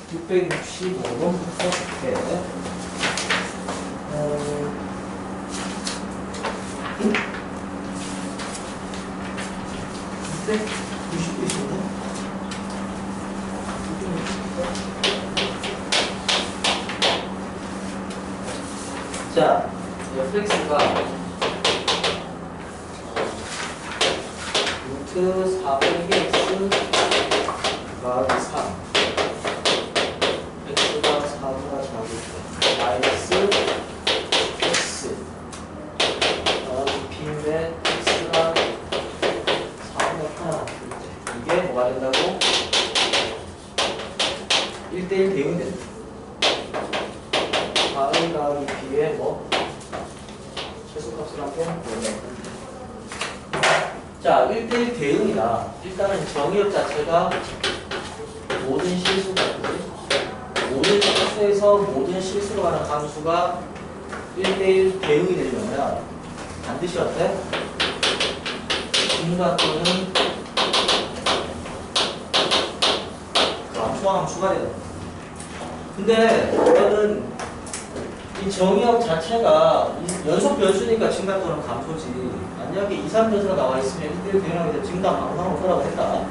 665로 써볼게. 690도 있었네. 자, fx가 루트 400x 더하기 3 x가 4보다 작을 마이너스 x 더하기 b인데 x가 4보다 크나 이게 뭐가 된다고? 1대1 대응이 된다. 4a 더하기 b에 뭐? 최소값을 하면 자, 1대1 대응이다. 일단은 정의역 자체가 모든 실수가 모든 함수에서 모든 실수로 가는 함수가 1대1 대응이 되려면 반드시 어때? 중과 또는 그 함수와 함수가 되는. 근데 이거는 이 정의역 자체가 연속 변수니까 증가 또는 감소지. 만약에 2, 3변수가 나와 있으면 1대1 대응하게 되면 증가 망상 없더라고 했다.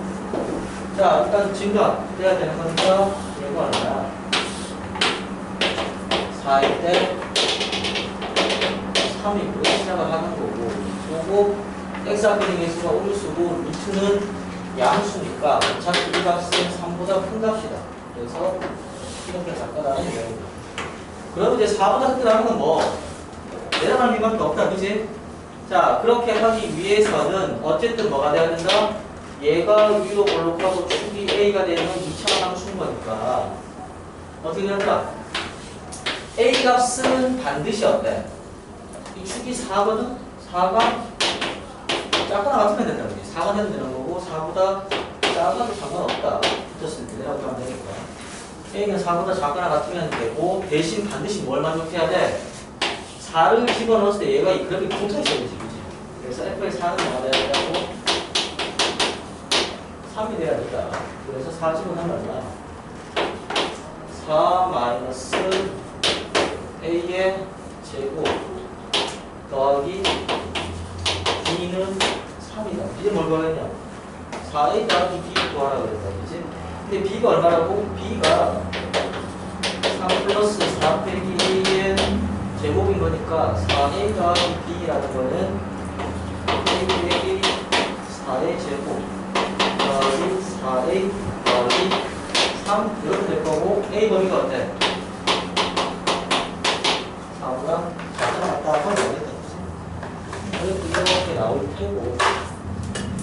자, 일단 증가 돼야 되는 거니까 얘가 얼마야? 4일 때 3이고 시작을 하는 거고, 그리고 x좌표의 개수가 음수고 루트는 양수니까 어차피 이 값은 3보다 큰 값이다. 그래서 이렇게 작가라는 얘기입니다. 그럼 이제 4보다 크게 나오는 건 뭐? 내려가는 길밖에 없다, 그지? 자, 그렇게 하기 위해서는 어쨌든 뭐가 돼야 된다? 얘가 위로 볼록하고 축이 A가 되는 2차 함수인 거니까 어떻게 된다? A 값은 반드시 어때? 이 축이 4거든? 4가 작거나 같으면 된다, 그지? 4가 되면 되는 거고 4보다 작아도 상관없다. 붙었을 때 내려가면 되니까. A는 4보다 작거나 같으면 되고 대신 반드시 뭘 만족해야 돼? 4를 집어넣었을 때 얘가 그렇게 붙어있어야 되지, 그치? 그래서 F의 4는 뭐가 돼야 된다고? 3이 돼야 된다. 그래서 4 집어넣으면 얼마야? 4 마이너스 A의 제곱 더하기 B는 3이다. 이제 뭘 구하겠냐? 4A 더하기 B 구하라고 그랬다, 그치? 근데 B가 얼마라고? B가 3 플러스 4 빼기 A의 제곱인 거니까 4A 더하기 B라는 거는 A 빼기 4A 제곱 더하기 4A 더하기 3 이렇게 될 거고 A 범위가 어때? 4보다 작다 같다 하면 되겠다. 그래서 이렇게 나올 테고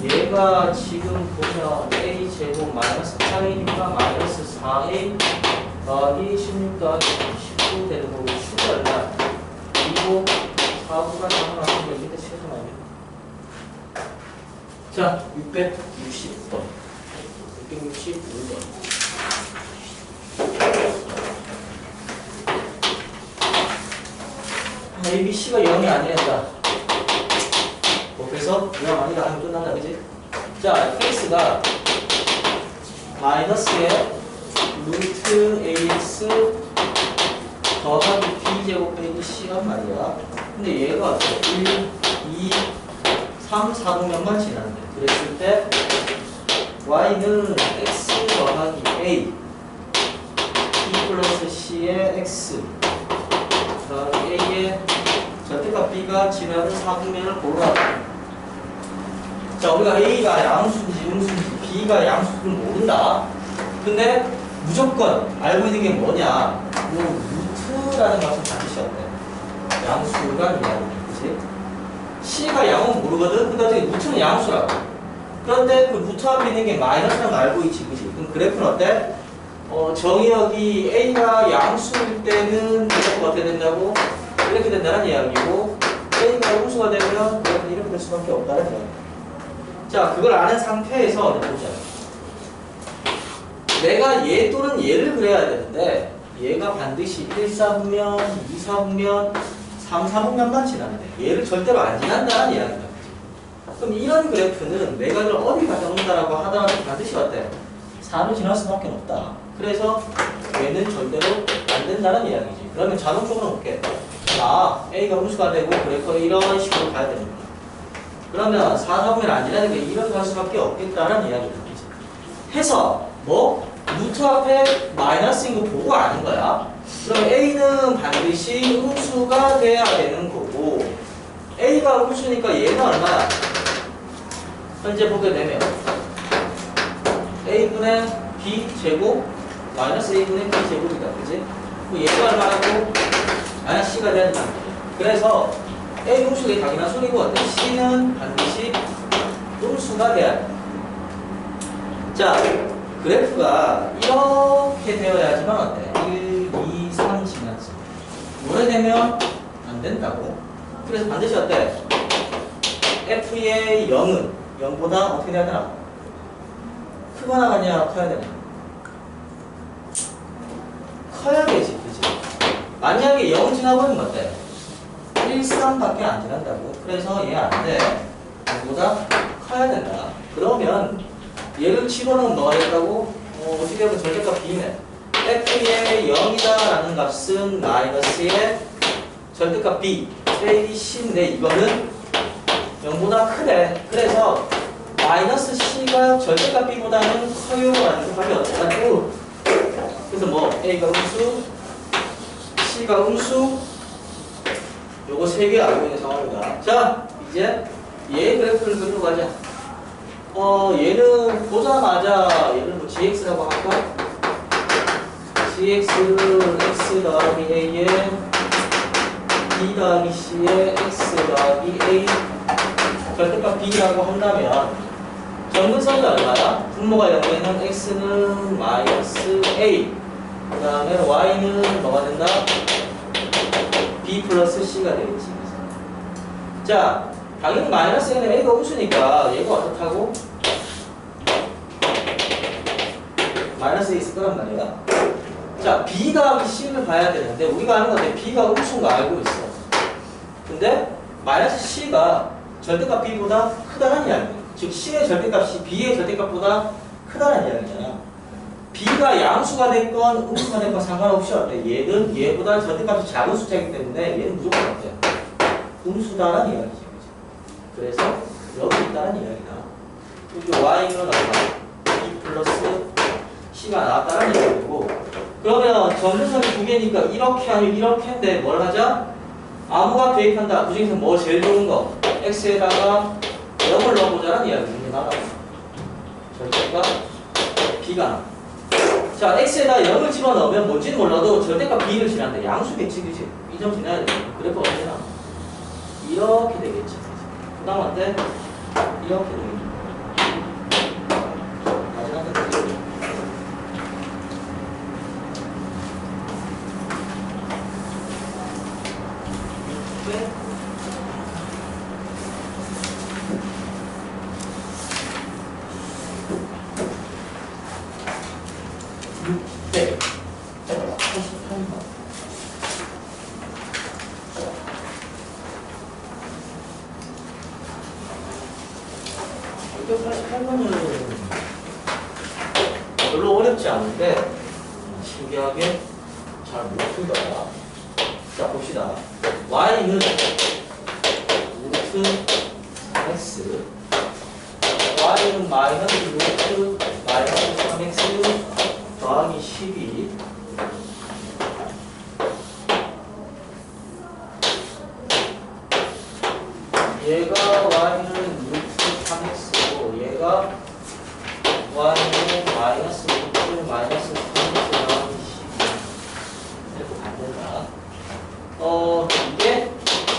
얘가 지금 보면 A 제곱 마이너스 8A니까 마이너스 4A 더하기 16 더하기 19 되는 거고 축이 얼마? 그리고 4보다 작은 거 밑에 최소 나오면 자, 660번 665번 A, B, C가 0이 아니야. 그래서 0 아니다 하면 끝난다, 그지? 자, x가 마이너스에 루트 ax 더하기 b제곱 빼기 c란 말이야. 근데 얘가 어때? 1, 2, 3, 4도면만 지나는데 그랬을 때 y는 x 더하기 a b 플러스 c의 x 더하기 a의 절대값 b가 지나는 4도면을 고르라. 자, 우리가 A가 양수인지 음수인지 B가 양수인지 모른다. 근데 무조건 알고 있는 게 뭐냐? 루트라는 값은 반드시 어때? 양수가 있냐고, 그치? C가 양은 모르거든? 근데 어떻게 루트는 양수라고. 그런데 그 루트 앞에 있는 게 마이너스라는 걸 알고 있지, 그치? 그럼 그래프는 어때? 정의역이 A가 양수일 때는 그래프가 어떻게 된다고? 이렇게 된다는 이야기고 A가 음수가 되면 그래프는 이렇게 될 수밖에 없다는 이야기. 자, 그걸 아는 상태에서 보자. 내가 얘 또는 얘를 그려야 되는데 얘가 반드시 1, 4분면, 2, 4분면, 3, 4분면만 지나는데 얘를 절대로 안 지난다는 이야기다. 그럼 이런 그래프는 내가 이걸 어디 갖다 놓는다라고 하더라도 반드시 어때? 4를 지날 수밖에 없다. 그래서 얘는 절대로 안 된다는 이야기지. 그러면 자동적으로 어떻게? A가 음수가 되고 그래서 이런 식으로 가야 되는 거야. 그러면 4사분면 안 지나니까 이렇게 갈 수밖에 없겠다는 이야기다. 해서 뭐? 루트 앞에 마이너스인 거 보고 아는 거야. 그럼 A는 반드시 음수가 돼야 되는 거고 A가 음수니까 얘는 얼마야? 현재 보게 되면 A분의 B제곱 마이너스 A분의 B제곱이다. 그지? 얘가 얼마라고? 마이너스 C가 돼야 된다. 그래서 A 음수가 당연한 소리고 C는 반드시 음수가 돼야 돼. 자, 그래프가 이렇게 되어야지만 어때? 1, 2, 3 지나지. 오래되면 안 된다고. 그래서 반드시 어때? F의 0은 0보다 어떻게 돼야 되나? 크거나 같냐? 커야 되나? 커야 되지, 그치? 만약에 0 지나버리면 어때? 1, 3밖에 안 지난다고. 그래서 얘 안 돼. 0보다 커야 된다. 그러면 얘를 치고는 뭐가 됐다고? 어떻게 보면 절대값 B네. F의 0이다라는 값은 마이너스의 절대값 B. A, C인데 이거는 0보다 크대. 그래서 마이너스 C가 절대값 B보다는 커요. 라는 수밖에 없다고. 그래서 뭐 A가 음수, C가 음수, 요거 3개 알고 있는 상황입니다. 자, 이제 얘 그래프를 그리고 가자. 얘는 보자마자 얘를 뭐 gx라고 할까? gx x 더하기 a에 b 더하기 c에 x 더하기 a 절대값 b라고 한다면 정근선이 얼마야? 분모가 0에는 x는 마이너스 a 그 다음에 y는 뭐가 된다? b 플러스 c가 되겠지. 자, 당연히 마이너스 n은 a가 음수니까 얘가 어떻다고? 마이너스 a 있을 거란 말이야. 자, b 더하기 c를 봐야 되는데 우리가 아는 건데 b가 음수인 거 알고 있어. 근데 마이너스 c가 절대값 b보다 크다는 이야기. 즉 c의 절대값이 b의 절대값보다 크다는 이야기잖아. b가 양수가 됐건 음수가 됐건 상관없이 어때? 얘는 얘보다 절대값이 작은 숫자이기 때문에 얘는 무조건 어때? 음수다라는 이야기지. 그래서 여기 있다는 이야기다. 여기 y는 얼마? b 플러스 c가 나왔다는 이야기고. 그러면 전등선이 두 개니까 이렇게 아니면 이렇게 했는데 뭘 하자? 아무가 대입한다. 그 중에서 뭐 제일 좋은 거? x에다가 0을 넣어보자는 이야기입니다. 나라. 절대값 b가 나. 자, x에다 0을 집어넣으면 뭔지는 몰라도 절대값 b를 지난다. 양수겠지, 그치? 이 점 지나야 돼. 그래프 언제 나? 이렇게 되겠지. 그 다음한테 이렇게 되겠지. 마지막에 별로 어렵지 않은데 신기하게 잘 못 풀더라. 자, 봅시다. y는 루트 x y는 마이너스 루트 마이너스 3x 더하기 12 얘가 y는 루트 3x고 얘가 y는 마이너스 루트 마이너스 3x 더하기 12 이렇게 만든다. 이게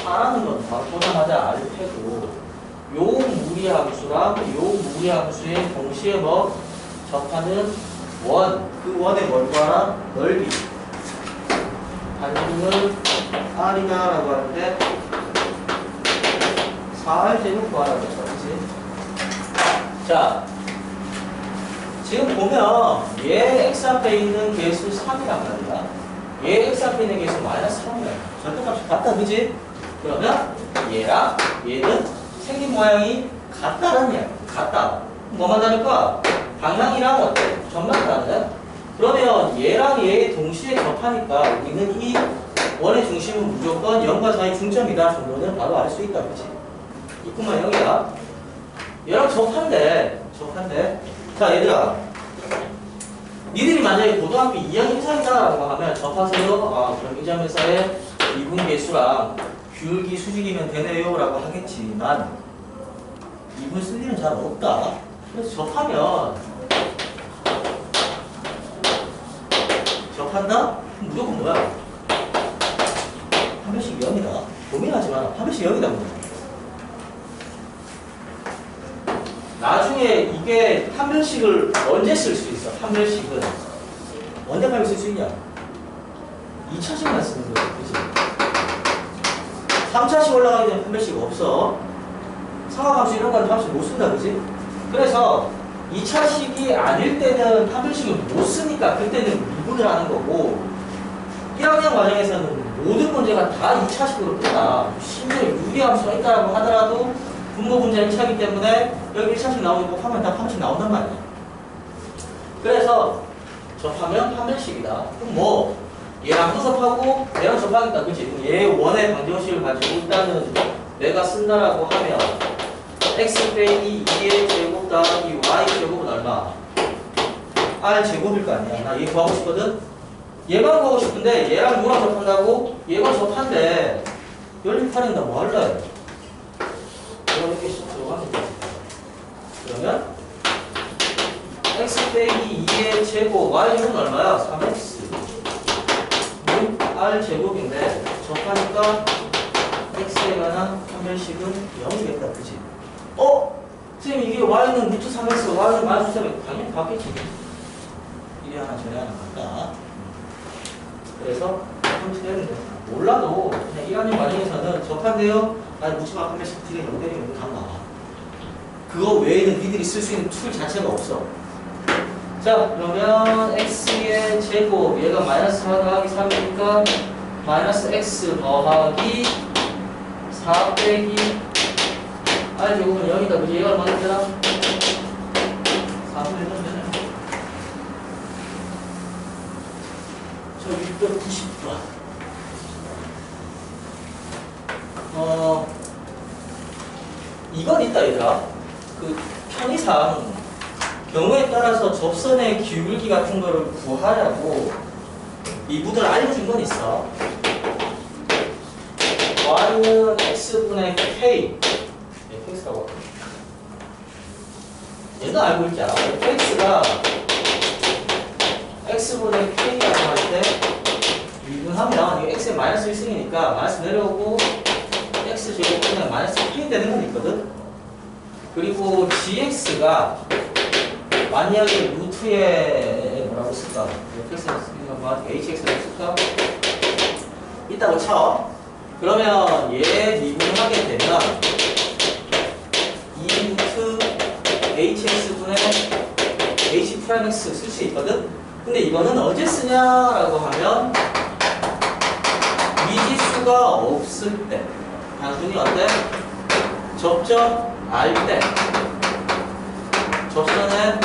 R라는 건 바로 보자마자 R을 패고 요 무리함수랑 요 무리함수의 동시에 뭐 접하는 원, 그 원의 뭘 구하라? 넓이. 반지름은 R이다 라고 하는데 4R제곱 구하라고 했죠. 그치? 자, 지금 보면 얘 X 앞에 있는 개수 3이란 말이야. 얘 X 앞에 있는 개수 마이너스 3이야. 절대값이 같다, 그지? 그러면 얘랑 얘는 생긴 모양이 같다는 이야기야. 같다. 뭐만 다를까? 방향이랑 어때? 전망 다르네? 그러면 얘랑 얘 동시에 접하니까 우리는 이 원의 중심은 무조건 0과 4의 중점이다 정도는 바로 알 수 있다. 그치? 이뿐만 0이야. 얘랑 접한대. 자, 얘들아. 니들이 만약에 고등학교 2학년 이상이다라고 하면 접하세요. 아, 그럼 이 점에서의 미분계수랑 규율기 수직이면 되네요 라고 하겠지만 미분 쓸 일은 잘 없다. 그래서 접한다? 그럼 무조건 뭐야? 한 변씩 0이다. 고민하지 마라. 한 변씩 0이다. 나중에 이게 한 변씩을 언제 쓸 수 있어? 한 변씩은 언제까지 쓸 수 있냐? 2차식만 쓰는 거야. 그치? 3차식 올라가기 전에 한 변씩 없어. 상하함수 이런 건 함수 못 쓴다. 그치? 그래서 2차식이 아닐 때는 한 변씩을 못 쓰니까 그때는 미분을 하는 거고 1학년 과정에서는 모든 문제가 다 2차식으로 끝나. 심지어 유리함수가 있다고 하더라도 분모 분자 1차이기 때문에 여기 1차식 나오고 하면 다 한 번씩 나온단 말이야. 그래서 접하면 한 변씩이다. 그럼 뭐 얘랑 접하고 얘랑 접하겠다. 그치? 그럼 얘 원의 방정식을 가지고 일단은 내가 쓴다라고 하면 x 빼기 2의 제곱 더하기 y 제곱은 얼마? r 제곱일 거 아니야. 나 얘 구하고 싶거든? 얘만 구하고 싶은데 얘랑 누구랑 접한다고? 얘가 접한대. 연립하는다 뭐 할래? 이렇게 쏙 들어가면 돼. 그러면 x 빼기 2의 제곱 y 제곱은 얼마야? 3x r 제곱인데 접하니까 x에 관한 한 변씩은 0이겠다. 그치? 선생님 이게 y는 루트 3x y는 마이너스 3x 당연히 같겠지. 이래 하나 저래 하나 같다. 그래서 컴퓨터는 몰라도 그냥 1학년 과정에서는 접한대요. 아니 묻지마 한 변씩 뒤에 0 때리면 다 나와. 그거 외에는 니들이 쓸 수 있는 툴 자체가 없어. 자 그러면 x의 제곱 얘가 마이너스 4 더하기 3이니까 마이너스 x 더하기 4 빼기 r 제곱은 0이다. 그지? 얘가 얼마나 되나? 4분의 1은 되네. 저 690번. 이건 있다 얘들아. 그 편의상 경우에 따라서 접선의 기울기 같은 거를 구하려고 이분을 알려준 건 있어. y는 x분의 k fx라고 얘도 알고 있지 않아? fx가 x분의 k라고 할 때 미분하면 이게 x의 마이너스 1승이니까 마이너스 내려오고 x 제곱분의 마이너스 k 되는 건 있거든? 그리고 gx가 만약에 루트에 뭐라고 쓸까? hx라고 쓸까? 있다고 쳐. 그러면 얘 미분하게 되면 2루트 hx분의 h'x 쓸 수 있거든? 근데 이거는 언제 쓰냐라고 하면 미지수가 없을 때 단순히 어때? 접점 알 때 접선의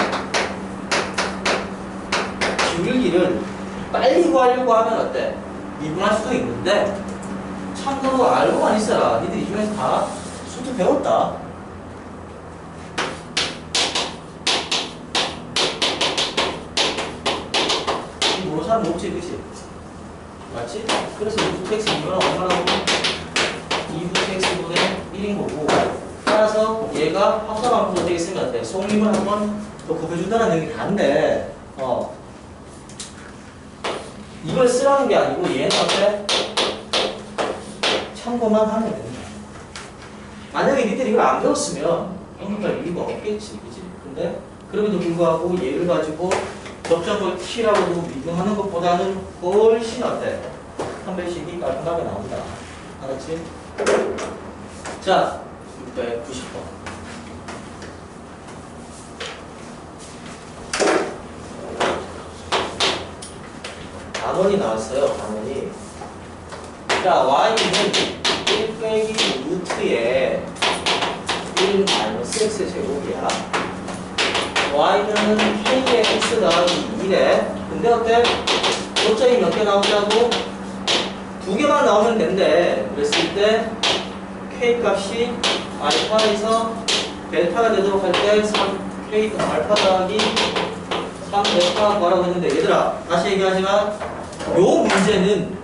기울기를 빨리 구하려고 하면 어때? 미분할 수도 있는데 참고로 알고만 있어라. 니들 이 중에서 다 수트 배웠다. 모르는 사람 없지, 그치? 맞지? 그래서 2x 이거는 얼마나 하고 2x분의 1인 거고 따라서 얘가 합사방법으로 되게 쓰면 어때? 속림을 한번 더 곱해준다는 얘기 다인데 이걸 쓰라는 게 아니고 얘는 어때? 참고만 하면 된다. 만약에 니들이 이걸 안 배웠으면 연습할 이유가 없겠지, 그치? 근데 그럼에도 불구하고 얘를 가지고 접점을 T라고 미분하는 것보다는 훨씬 어때? 한 배씩이 깔끔하게 나온다. 알았지? 자, 690번. 단원이 나왔어요, 단원이. 자, y는 1 빼기 루트에 1 마이너스 x 제곱이야. y는 k의 x 더하기 1에 근데 어때? 고점이 몇 개 나오자고? 2개만 나오면 된대. 그랬을 때 K 값이 알파에서 델타가 되도록 할 때 3K 알파 더하기 3델타 뭐라고 했는데 얘들아 다시 얘기하지만 요 문제는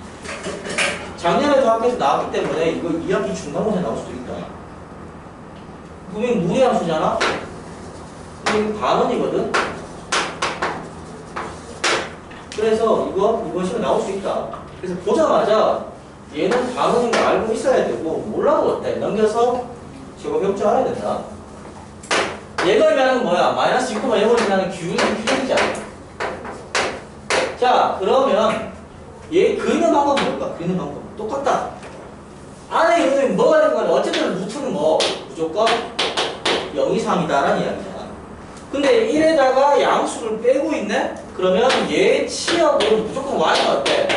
작년에도 학교에서 나왔기 때문에 이거 2학기 중간고사에 나올 수도 있다. 분명히 무리함수잖아? 근데 이거 반원이거든? 그래서 이번 시간에 나올 수 있다. 그래서 보자마자 얘는 반원인 거 알고 있어야 되고 몰라도 어때? 넘겨서 제곱 해볼 줄 알아야 된다. 얘가 의미하는 건 뭐야? 마이너스 6,0이라는 기울기 필요이잖아. 자, 그러면 얘 그리는 방법은 뭘까? 그리는 방법. 똑같다. 안에 있는 뭐가 된 거냐? 어쨌든 루트는 뭐 무조건 0 이상이다라는 이야기잖아. 근데 1에다가 양수를 빼고 있네? 그러면 얘 치역은 무조건 y가 어때?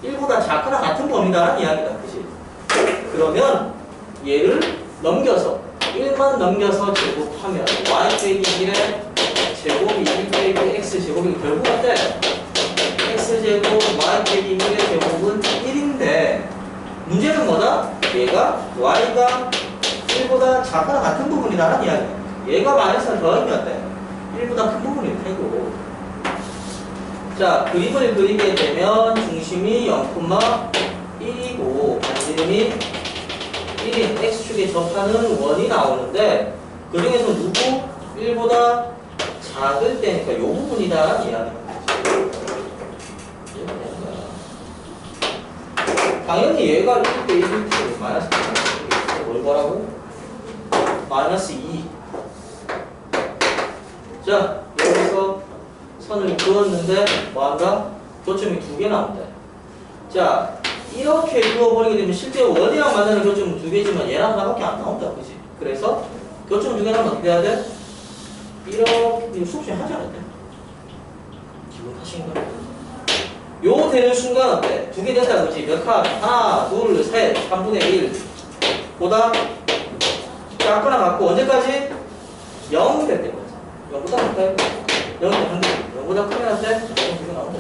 1보다 작거나 같은 범위다라는 이야기다. 그치? 그러면 얘를 넘겨서 1만 넘겨서 제곱하면 y 빼기 1의 제곱이 1 빼기 x 제곱이 결국 어때? x제곱 y 빼기 1의 제곱은 1인데 문제는 뭐다? 얘가 y가 1보다 작거나 같은 부분이라는 이야기야. 얘가 마이너스를 더하면 어때? 1보다 큰 부분일 테고. 자, 그림을 그리게 되면 중심이 0,1이고 반지름이 1인 x축에 접하는 원이 나오는데 그 중에서 누구? 1보다 작을 때니까 이 부분이다라는 이야기입니다. 당연히 얘가 1대 1대 마이너스 1. 뭘 거라고? 마이너스 2. 자, 여기서 선을 그었는데 뭐한다? 교점이 2개 나온대. 자, 이렇게 그어버리게 되면 실제 원이랑 만나는 교점은 2개지만 얘랑 하나밖에 안 나온다. 그치? 그래서 교점 2개 나면 어떻게 해야 돼? 이렇게 수업 중에 하지 않았대? 기분 탓인가? 요 되는 순간 어때? 2개 된다. 그치? 몇 칸? 하나, 둘, 셋, 3분의 1 보다 작거나 같고 언제까지? 0 될 때까지. 0보다 작다. 0 0보다 크면 안 돼? 0 2개 나온다.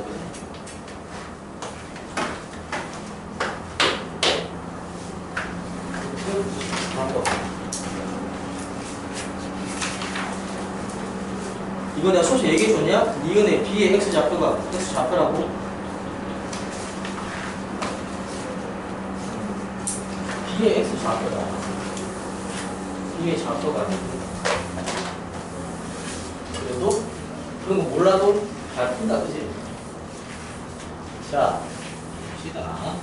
이거 내가 소식 얘기해줬냐? 니은의 B의 X 좌표가 X 좌표라고? B의 X 좌표다. B의 좌표가 아니고. 그래도 그런 거 몰라도 잘 푼다, 그지? 자, 봅시다.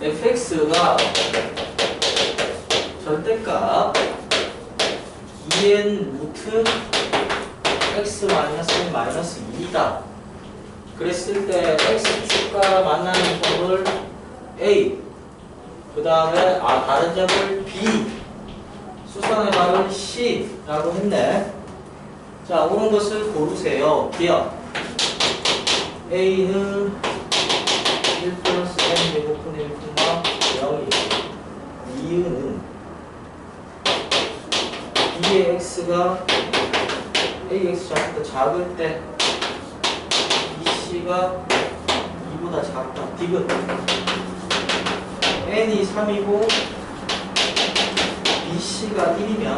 fx가 절대값 2n 루트 x 마이너스 2다. 그랬을 때 x축과 만나는 점을 a, 그 다음에 다른 점을 b, 수선의 말을 c라고 했네. 자, 오는 것을 고르세요. 기억. a는 1 플러스 n 제곱분의 1,0이고 2는 b의 x가 ax 작보다 작을 때 bc가 2보다 작다. 디귿 n이 3이고 bc가 1이면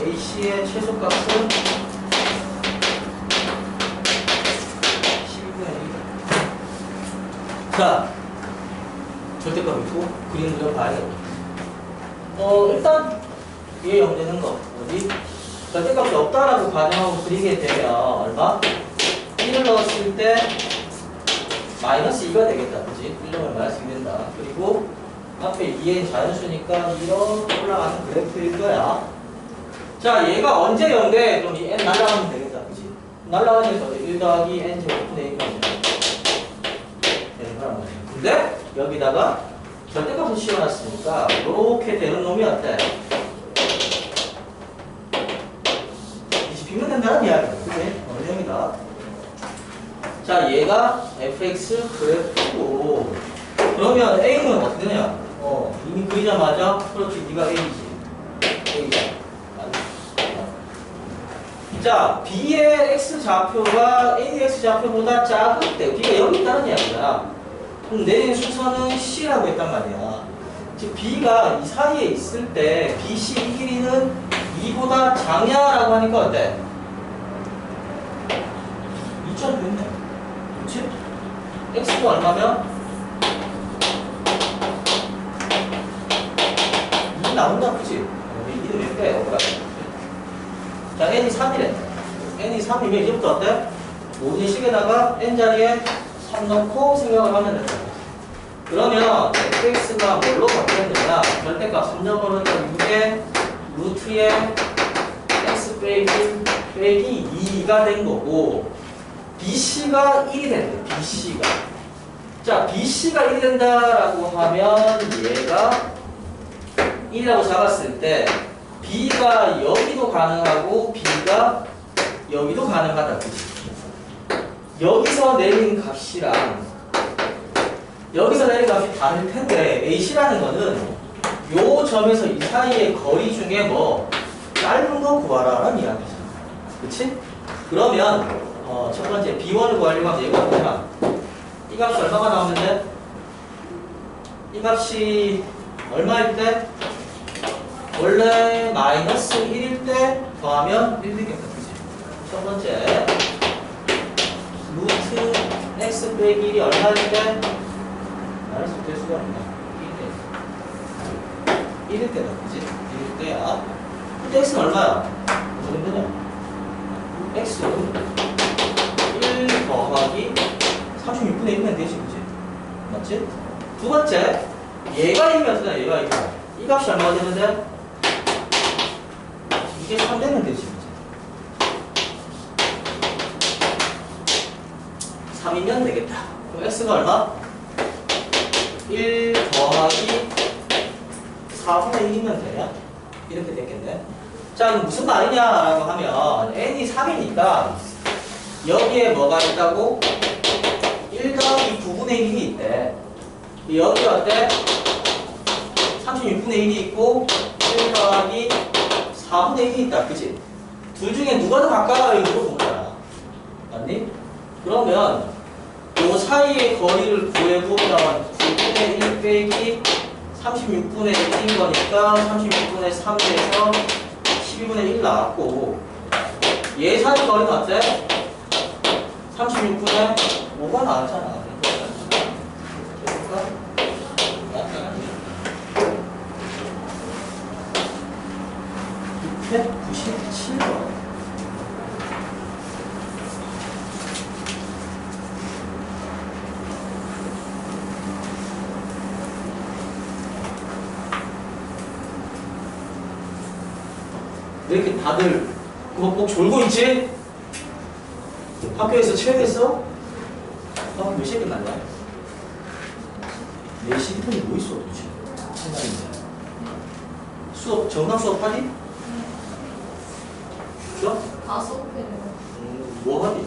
ac의 최소값은 12분의 1. 자, 절대값 있고 그림을 좀 봐야겠다. 일단 얘 영되는 거 어디? 절대값이 없다라고 가정하고 그리게 되면 얼마? 1을 넣었을 때 마이너스 2가 되겠다. 그치? 1 넣으면 마이너스 2 된다. 그리고 앞에 2n 자연수니까 이렇게 올라가는 그래프일 거야. 자, 얘가 언제 0돼? 그럼 이 n 날라가면 되겠다. 그치? 날라가니까 1 더하기 n 제곱분의 1가 되는 거란 말이야. 근데 여기다가 절대값을 씌워놨으니까 이렇게 되는 놈이 어때? 뒤집히면 된다는 이야기야. 그치? 어느 형이다. 자, 얘가 fx 그래프고 그러면 a는 어떻게 되냐? 이미 그리자마자 그렇지 네가 A지. A가. 자, B의 X 좌표가 A의 X 좌표보다 작을 때 B가 여기 있다는 이야기야. 그럼 내린 순서는 C라고 했단 말이야. 즉 B가 이 사이에 있을 때 BC 이 길이는 2보다 작냐라고 하니까 어때? 2점 됐네. 그렇지? X가 얼마면? 2 나온다, 그치? 2는 몇 배? 억울하게. 자, n이 3이래. n이 3이면 이제부터 어때? 모든 식에다가 n 자리에 3 넣고 생각을 하면 된다. 그러면 fx가 뭘로 바뀌었느냐? 절대값 3 넣어보니까 6에 루트에 x 빼기 2가 된 거고 bc가 1이 된대. bc가. 자, bc가 1이 된다라고 하면 얘가 1이라고 잡았을 때 B가 여기도 가능하고 B가 여기도 가능하다. 여기서 내린 값이랑 여기서 내린 값이 다를 텐데 H라는 거는 요 점에서 이 사이의 거리 중에 뭐 짧은 거 구하라는 이야기잖아. 그치? 그러면 첫 번째 B1을 구하려고 하면 얘가 뭐냐? 이 값이 얼마가 나오면 돼? 이 값이 얼마일 때? 원래 마이너스 1일 때 더하면 1 되겠다. 그치? 첫 번째 루트 x 빼기 1이 얼마일 때? 마이너스 될 수가 없나? 1일 때다. 그치? 1일 때야. 근데 x는 얼마야? 어떻게 되냐? x는 1 더하기 36분의 1면 되지. 그치? 맞지? 두 번째 얘가 1이면 어떻게 되냐? 얘가 1이면 이 값이 얼마가 되는데? 이게 3 되면 되지. 3이면 되겠다. 그럼 x가 얼마? 1 더하기 4분의 1이면 되냐? 이렇게 됐겠네. 자, 그럼 무슨 말이냐라고 하면 n이 3이니까 여기에 뭐가 있다고? 1 더하기 9분의 1이 있대. 여기 어때? 36분의 1이 있고 1 더하기 4분의 1이 있다. 그치? 둘 중에 누가 더 가까워요? 이거 본 거야. 맞니? 그러면 요 사이의 거리를 구해보면 9분의 1 빼기 36분의 1인 거니까 36분의 3에서 12분의 1 나왔고 얘 사이 거리는 어때? 36분의 5가 나왔잖아. 해볼까? 697번. 왜 이렇게 다들 그거 꼭 졸고 있지? 학교에서 체육했어? 몇 시에 끝났냐? 4시 1분이 뭐 있어 도대체? 수업, 정강 수업 하니? 그죠? 다 수업해요. 뭐 하니?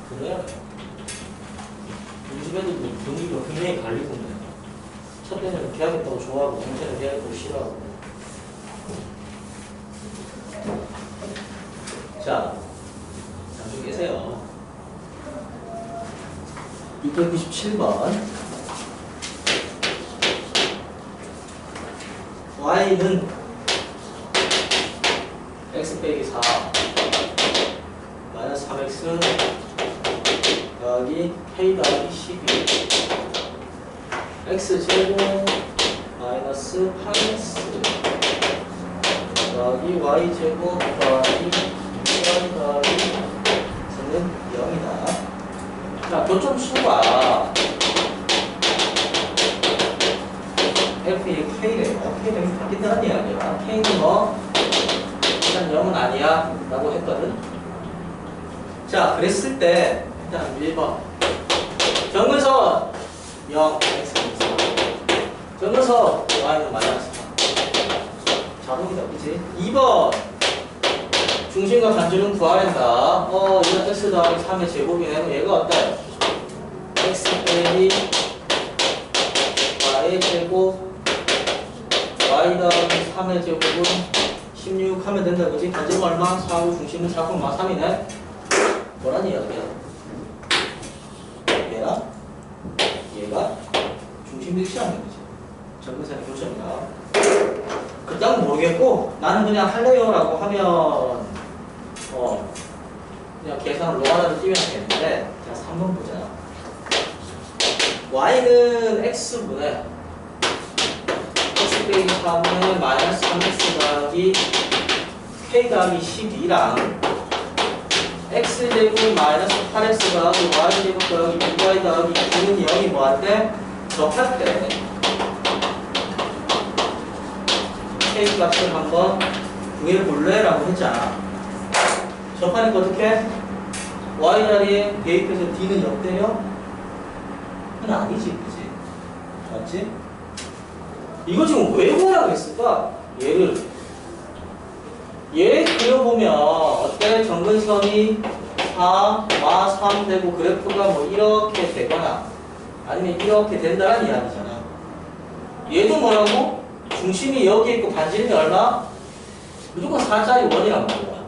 그래? 우리 집 애들도 분위기가 굉장히 갈리던데. 첫 때는 계약했다고 좋아하고, 둘째는 계약했다고 싫어하고. 자, 잠시 계세요. 697번. y는 x 빼기 4 마이너스 3x 더하기 k 더하기 12 x 제곱 마이너스 8x 더하기 y 제곱 더하기 2y 더하기 x는 0이다. 자, 교점수가 F의 K래요. K는 바뀐다는 이야기야. K는 뭐 일단 0은 아니야 라고 했거든. 자, 그랬을 때 일단 1번 정근선 0 X 정근선 Y는 마이너스 4 자동이다. 그치? 2번 중심과 반지름 구하란다. 이건 X 더하기 3의 제곱이네. 그럼 얘가 어때? X 빼기 곱하기 y의 제곱 y 더하기 3의 제곱은 16 하면 된다. 그지? 반지름 얼마? 4하고 중심은 4,3이네. 뭐란 이야기야? 얘가 중심 일치하는 거지. 전근선의 교점이다. 그딴 건 모르겠고 나는 그냥 할래요라고 하면 그냥 계산을 로하나로 띄면 되겠는데 자 3번 보자. y는 x분의 x 빼기 3분의 마이너스 3x 더하기 k 더하기 12랑 x제곱 마이너스 8x 더하기 y제곱 더하기 2y 더하기 2는 0이 뭐한테? 접할 때 k 값을 한번 구해볼래? 라고 했잖아. 접하니까 어떻게? y 자리에 대입해서 d는 0 때려? 그건 아니지, 그치? 맞지? 이거 지금 왜 구하라고 했을까? 얘 그려보면 어때? 정근선이 4, 마 3 되고 그래프가 뭐 이렇게 되거나 아니면 이렇게 된다는 이야기잖아. 얘도 뭐라고? 중심이 여기 있고 반지름이 얼마? 무조건 4짜리 원이란 말이야.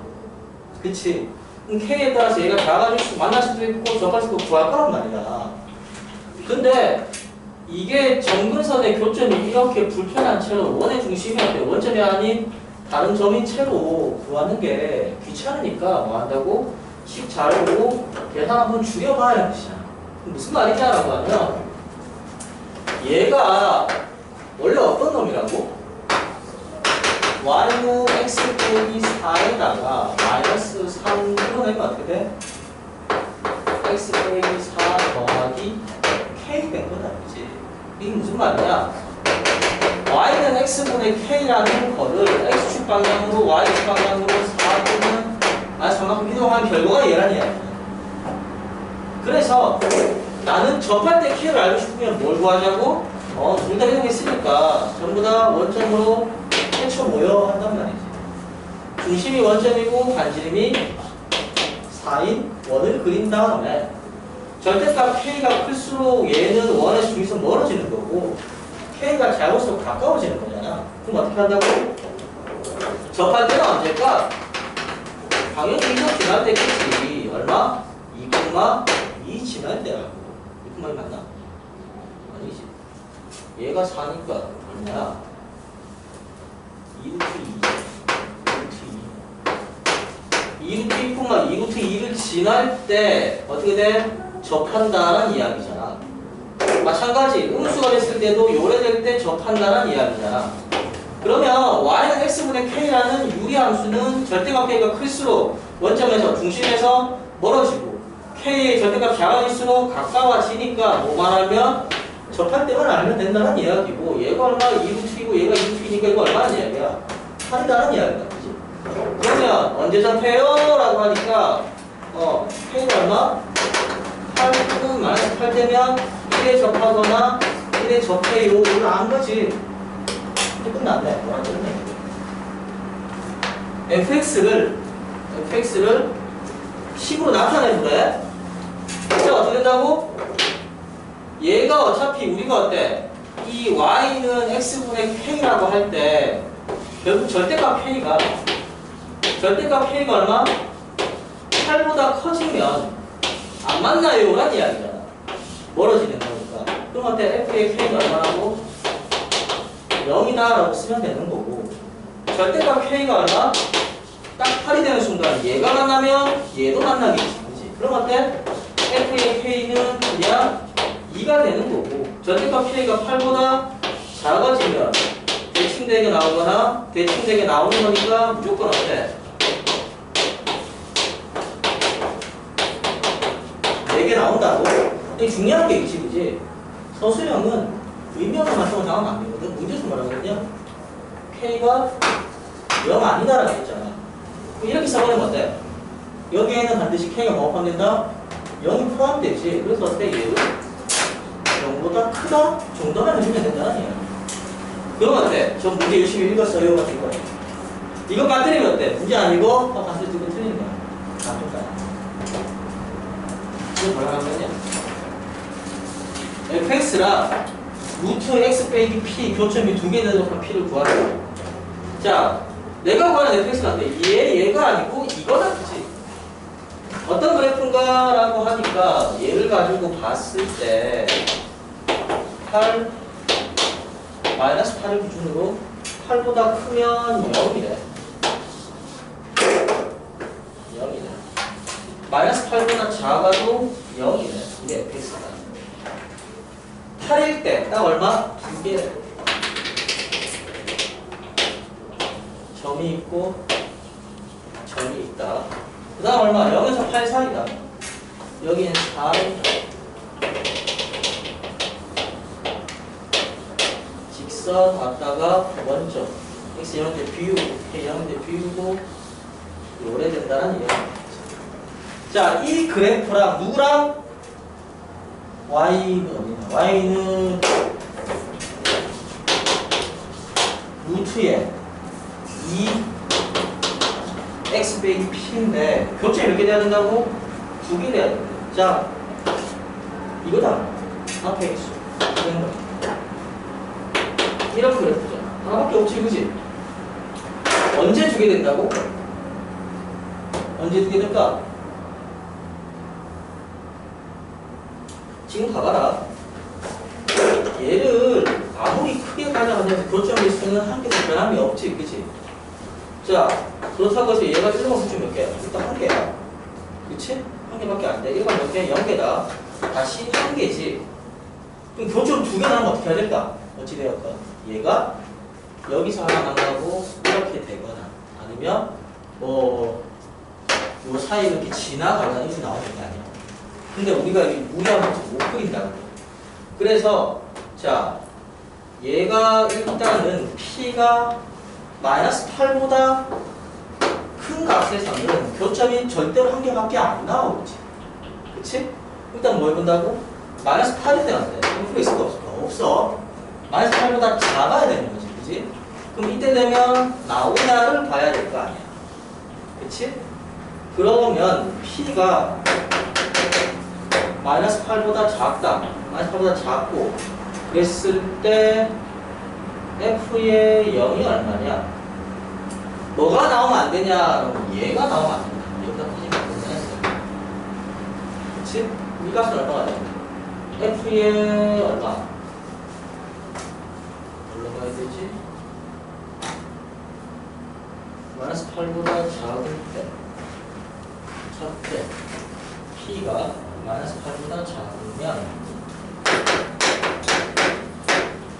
그치? 그럼 K에 따라서 얘가 작아질 만날 수도 있고 적을 수도 있고 구할 거란 말이야. 근데 이게 정근선의 교점이 이렇게 불편한 채로 원의 중심이한테 원점이 아닌 다른 점인 채로 구하는 게 귀찮으니까 뭐 한다고? 식 잘 보고 계산 한번 줄여봐야 하는 뜻이야. 무슨 말이냐라고 하면 얘가 원래 어떤 놈이라고? y는 x 빼기 4에다가 마이너스 3 풀어내면 어떻게 돼? x 빼기 4 더하기 k 된 거다, 그치? 이게 무슨 말이야? y는 x분의 k라는 거를 x축 방향으로 y축 방향으로 4분은 정확히 이동한 결과가 얘란 이야기야. 그래서 나는 접할 때 k를 알고 싶으면 뭘 구하자고? 둘 다 이동했으니까 전부 다 원점으로 해쳐 모여 한단 말이지. 중심이 원점이고 반지름이 4인 원을 그린 다음에 절대값 k가 클수록 얘는 원에서 중심에서 멀어지는 거고 k가 작을수록 가까워지는 거잖아. 그럼 어떻게 한다고? 접할 때는 언제일까? 당연히 이거 지날 때겠지. 얼마? 2,2 지날 때라고. 2,2 맞나? 아니지. 얘가 4니까 얼마야? 2루트 2. 2루트 2를 지날 때 어떻게 돼? 접한다는 이야기잖아. 마찬가지 음수가 됐을 때도 요래될 때 접한다는 이야기잖아. 그러면 y는 x분의 k라는 유리함수는 절대값 k가 클수록 원점에서 중심에서 멀어지고 k의 절대값 작아질수록 가까워지니까 뭐 말하면 접할 때만 알면 된다는 이야기고 얘가 얼마 2루트이고 얘가 2루트이니까 이거 얼마나 이야기야? 8이다는 이야기다. 그치? 그러면 언제 접해요? 라고 하니까 k가 얼마? 8은 마이너스 8 되면 1에 접하거나 1에 접해요. 이걸 안 거지. 이제 끝났네. 뭐라 그러네. fx를 10으로 나타내주래. 자, 어떻게 된다고? 얘가 어차피 우리가 어때? 이 y는 x분의 k라고 할 때 결국 절대값 k가 얼마? 8보다 커지면 안 만나요 라는 이야기잖아. 멀어지는 거니까. 그럼 어때? f의 k가 얼마라고? 0이다 라고 쓰면 되는 거고 절대값 k가 얼마? 딱 8이 되는 순간 얘가 만나면 얘도 만나겠지. 그치? 그럼 어때? f의 k는 그냥 2가 되는 거고 절대값 k가 8보다 작아지면 대칭되게 나오거나 대칭되게 나오는 거니까 무조건 어때? 4개 나온다고? 이게 중요한 게 있지, 그지? 서술형은 의미없는 맞춰서 정하면 안 되거든. 문제에서 뭐라고 했냐? k가 0 아니다라고 했잖아. 이렇게 써버리면 어때? 여기에는 반드시 k가 뭐 포함된다? 0이 포함되지. 그래서 어때? 얘를 0보다 크다 정도만 해주면 된다는 얘기야. 그럼 어때? 저 문제 열심히 읽었어요 같은 거야. 이거 빠뜨리면 어때? 문제 아니고 봤을 때 틀리는 거야. 다 똑같아. 이거 뭐라고 하면 되냐? fx랑 루트 x 빼기 p 교점이 두 개 되는 p를 구하래. 자, 내가 구하는 fx가 얘가 아니고 이거다, 그치? 어떤 그래프인가 라고 하니까 얘를 가지고 봤을 때 8, 마이너스 8을 기준으로 8보다 크면 0이래. 0이네. 마이너스 8보다 작아도 0이네. 이게 fx다. 8일 때 딱 얼마? 2개. 점이 있고 점이 있다. 그 다음 얼마? 0에서 8 사이다. 여기는 4에 직선 왔다가 원점 x 0인데 비우고 k 0인데 비우고 오래된다는 얘기야. 자, 이 그래프랑 누구랑? y는 어디냐? y는 루트에 2x 빼기 p인데 교점이 몇 개 돼야 된다고? 2개 돼야 된다. 자, 이거다. 앞에 x 이런 그래프잖아. 하나밖에 없지, 그지? 언제 2개 된다고? 언제 2개 될까? 지금 봐봐라. 얘를 아무리 크게 가져가면서 교점이 있으면 한 개도 변함이 없지, 그치? 자, 그렇다고 해서 얘가 1번 교점 몇 개야? 일단 한 개야. 그치? 한 개밖에 안 돼. 1번 몇 개? 0개다. 다시 한 개지. 그럼 교점 2개 나면 어떻게 해야 될까? 어찌 되었까? 얘가 여기서 하나 만나고 이렇게 되거나 아니면 뭐 요 사이 이렇게 지나가거나 이렇게 나오는 게 아니야. 근데 우리가 이 무리하면 못 그린다고. 그래서 자, 얘가 일단은 p가 마이너스 8보다 큰 값에서는 교점이 절대로 한 개밖에 안 나오지. 그치? 일단 뭘 본다고? 마이너스 8이 돼야 돼. 그럴 있을까 없을까? 없어. 마이너스 8보다 작아야 되는 거지. 그치? 그럼 이때 되면 나오나를 봐야 될 거 아니야. 그치? 그러면 p가 마이너스 8보다 작다. 마이너스 8보다 작고 그랬을 때 f의 0이 얼마냐? 뭐가 나오면 안 되냐? 얘가 나오면 안 된다. 여기다 보시면 안 되냐? 그치? 이 값은 얼마가 돼? f의 얼마? 뭘로 가야 되지? 마이너스 8보다 작을 때 첫째 p가 마이너스 8보다 작으면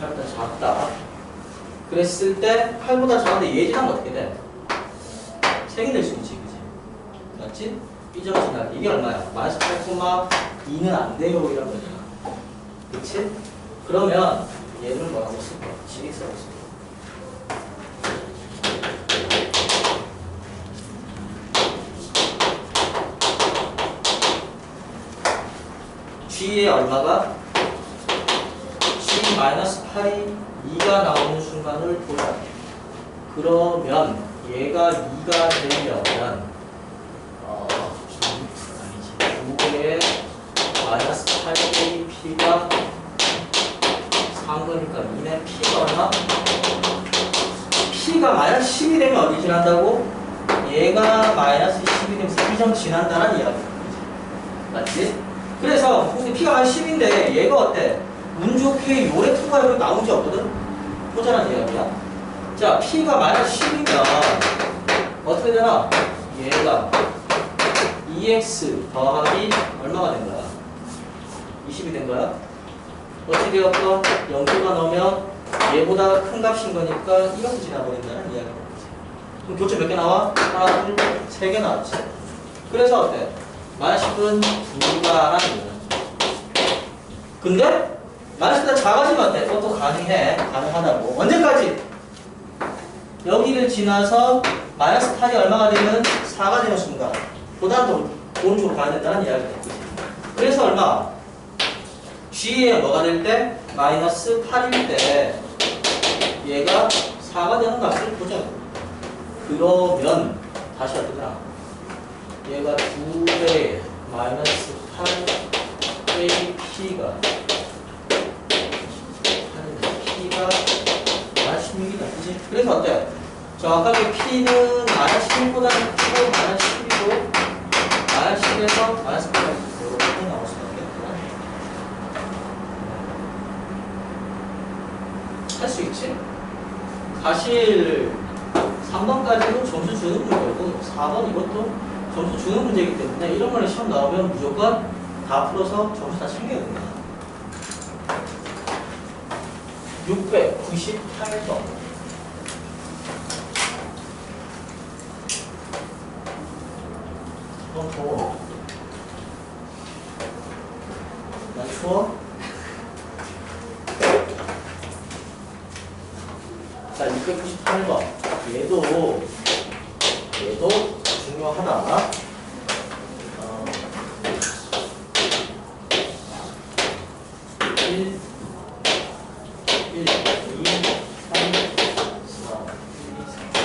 8보다 작다. 그랬을 때 8보다 작은데 얘 지나면 어떻게 돼? 3개 될 수 있지, 그치? 맞지? 이 점 지나면 이게 얼마야? 마이너스 8,2는 안 돼요 이런 거잖아. 그치? 그러면 얘를 뭐라고 쓸까? gx라고 쓸까? g의 얼마가? g-8이 2가 나오는 순간을 보자. 그러면 얘가 2가 되려면 아니지. 2개의 마이너스 8의 p가 3거니까 2는 p가 얼마? p가 마이너스 10이 되면 어디 지난다고? 얘가 마이너스 10이 되면 3점 지난다는 이야기야. 맞지? 그래서 근데 p가 한 10인데 얘가 어때? 운 좋게 요래 통과해도 나온 문제 없거든? 보자는 이야기야. 자, p가 마이너스 10이면 어떻게 되나? 얘가 2x 더하기 얼마가 된 거야? 20이 된 거야? 어떻게 되었어? 0조가 넣으면 얘보다 큰 값인 거니까 이렇게 지나버린다는 이야기야. 그럼 교점 몇 개 나와? 하나, 둘, 3개 나왔지. 그래서 어때? 마이너스 10은 불가라는 거야. 근데 마이너스보다 작아지면 어때? 그것도 가능해. 가능하다고. 언제까지? 여기를 지나서 마이너스 8이 얼마가 되면 4가 되는 순간 보다 더 오른쪽으로 가야 된다는 이야기야. 그래서 얼마? g에 뭐가 될 때? 마이너스 8일 때 얘가 4가 되는 값을 보자. 그러면 다시 어떠나? 얘가 2배 마이너스 8 빼기 p가 그래서 어때? 정확하게 P는 마이너스 1보다는 크고 마이너스 10이고 마이너스 10에서 마이너스 8까지 이렇게 나올 수밖에 없구나. 할 수 있지? 사실 3번까지는 점수 주는 문제고 4번 이것도 점수 주는 문제이기 때문에 이런 거는 시험 나오면 무조건 다 풀어서 점수 다 챙겨야 됩니다. 698번. 너무 더워. 난 추워? 자, 698번. 얘도 중요하다. 1, 2, 3, 4, 1, 2, 3.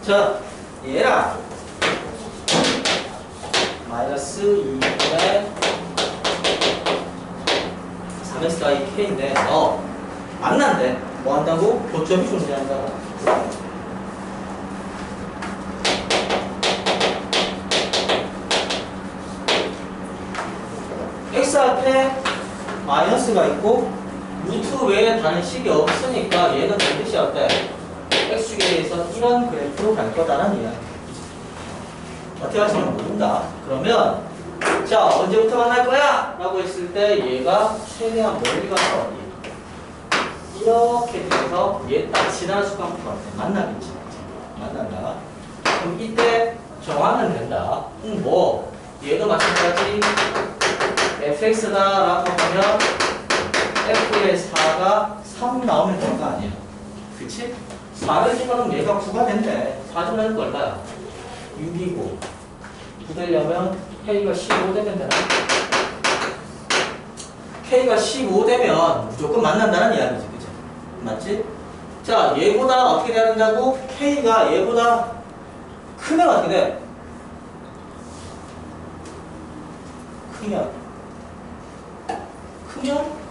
자, 얘랑 마이너스 2분의 3xi k인데 만난대. 뭐 한다고? 교점이 존재한다. x 앞에 마이너스가 있고 루트 외에 다른 식이 없으니까 얘는 반드시 어때? x축에 대해서 이런 그래프로 갈 거다라는 이야기. 어떻게 할지는 모른다. 그러면 자, 언제부터 만날 거야? 라고 했을 때 얘가 최대한 멀리 가서 어디? 이렇게 돼서 얘 딱 지나는 순간부터 만나겠지. 만난다. 그럼 이때 정하면 된다. 뭐 얘도 마찬가지 fx다 라고 하면 f의 4가 3 나오면 될 거 아니야. 그치? 4를 집어넣으면 얘가 9가 된대. 4 집어넣으면 얼마야? 6이고 9 되려면 K가 15 되면 되나? K가 15 되면 무조건 만난다는 이야기지. 그치? 맞지? 자, 얘보다 어떻게 돼야 된다고? K가 얘보다 크면 어떻게 돼? 크면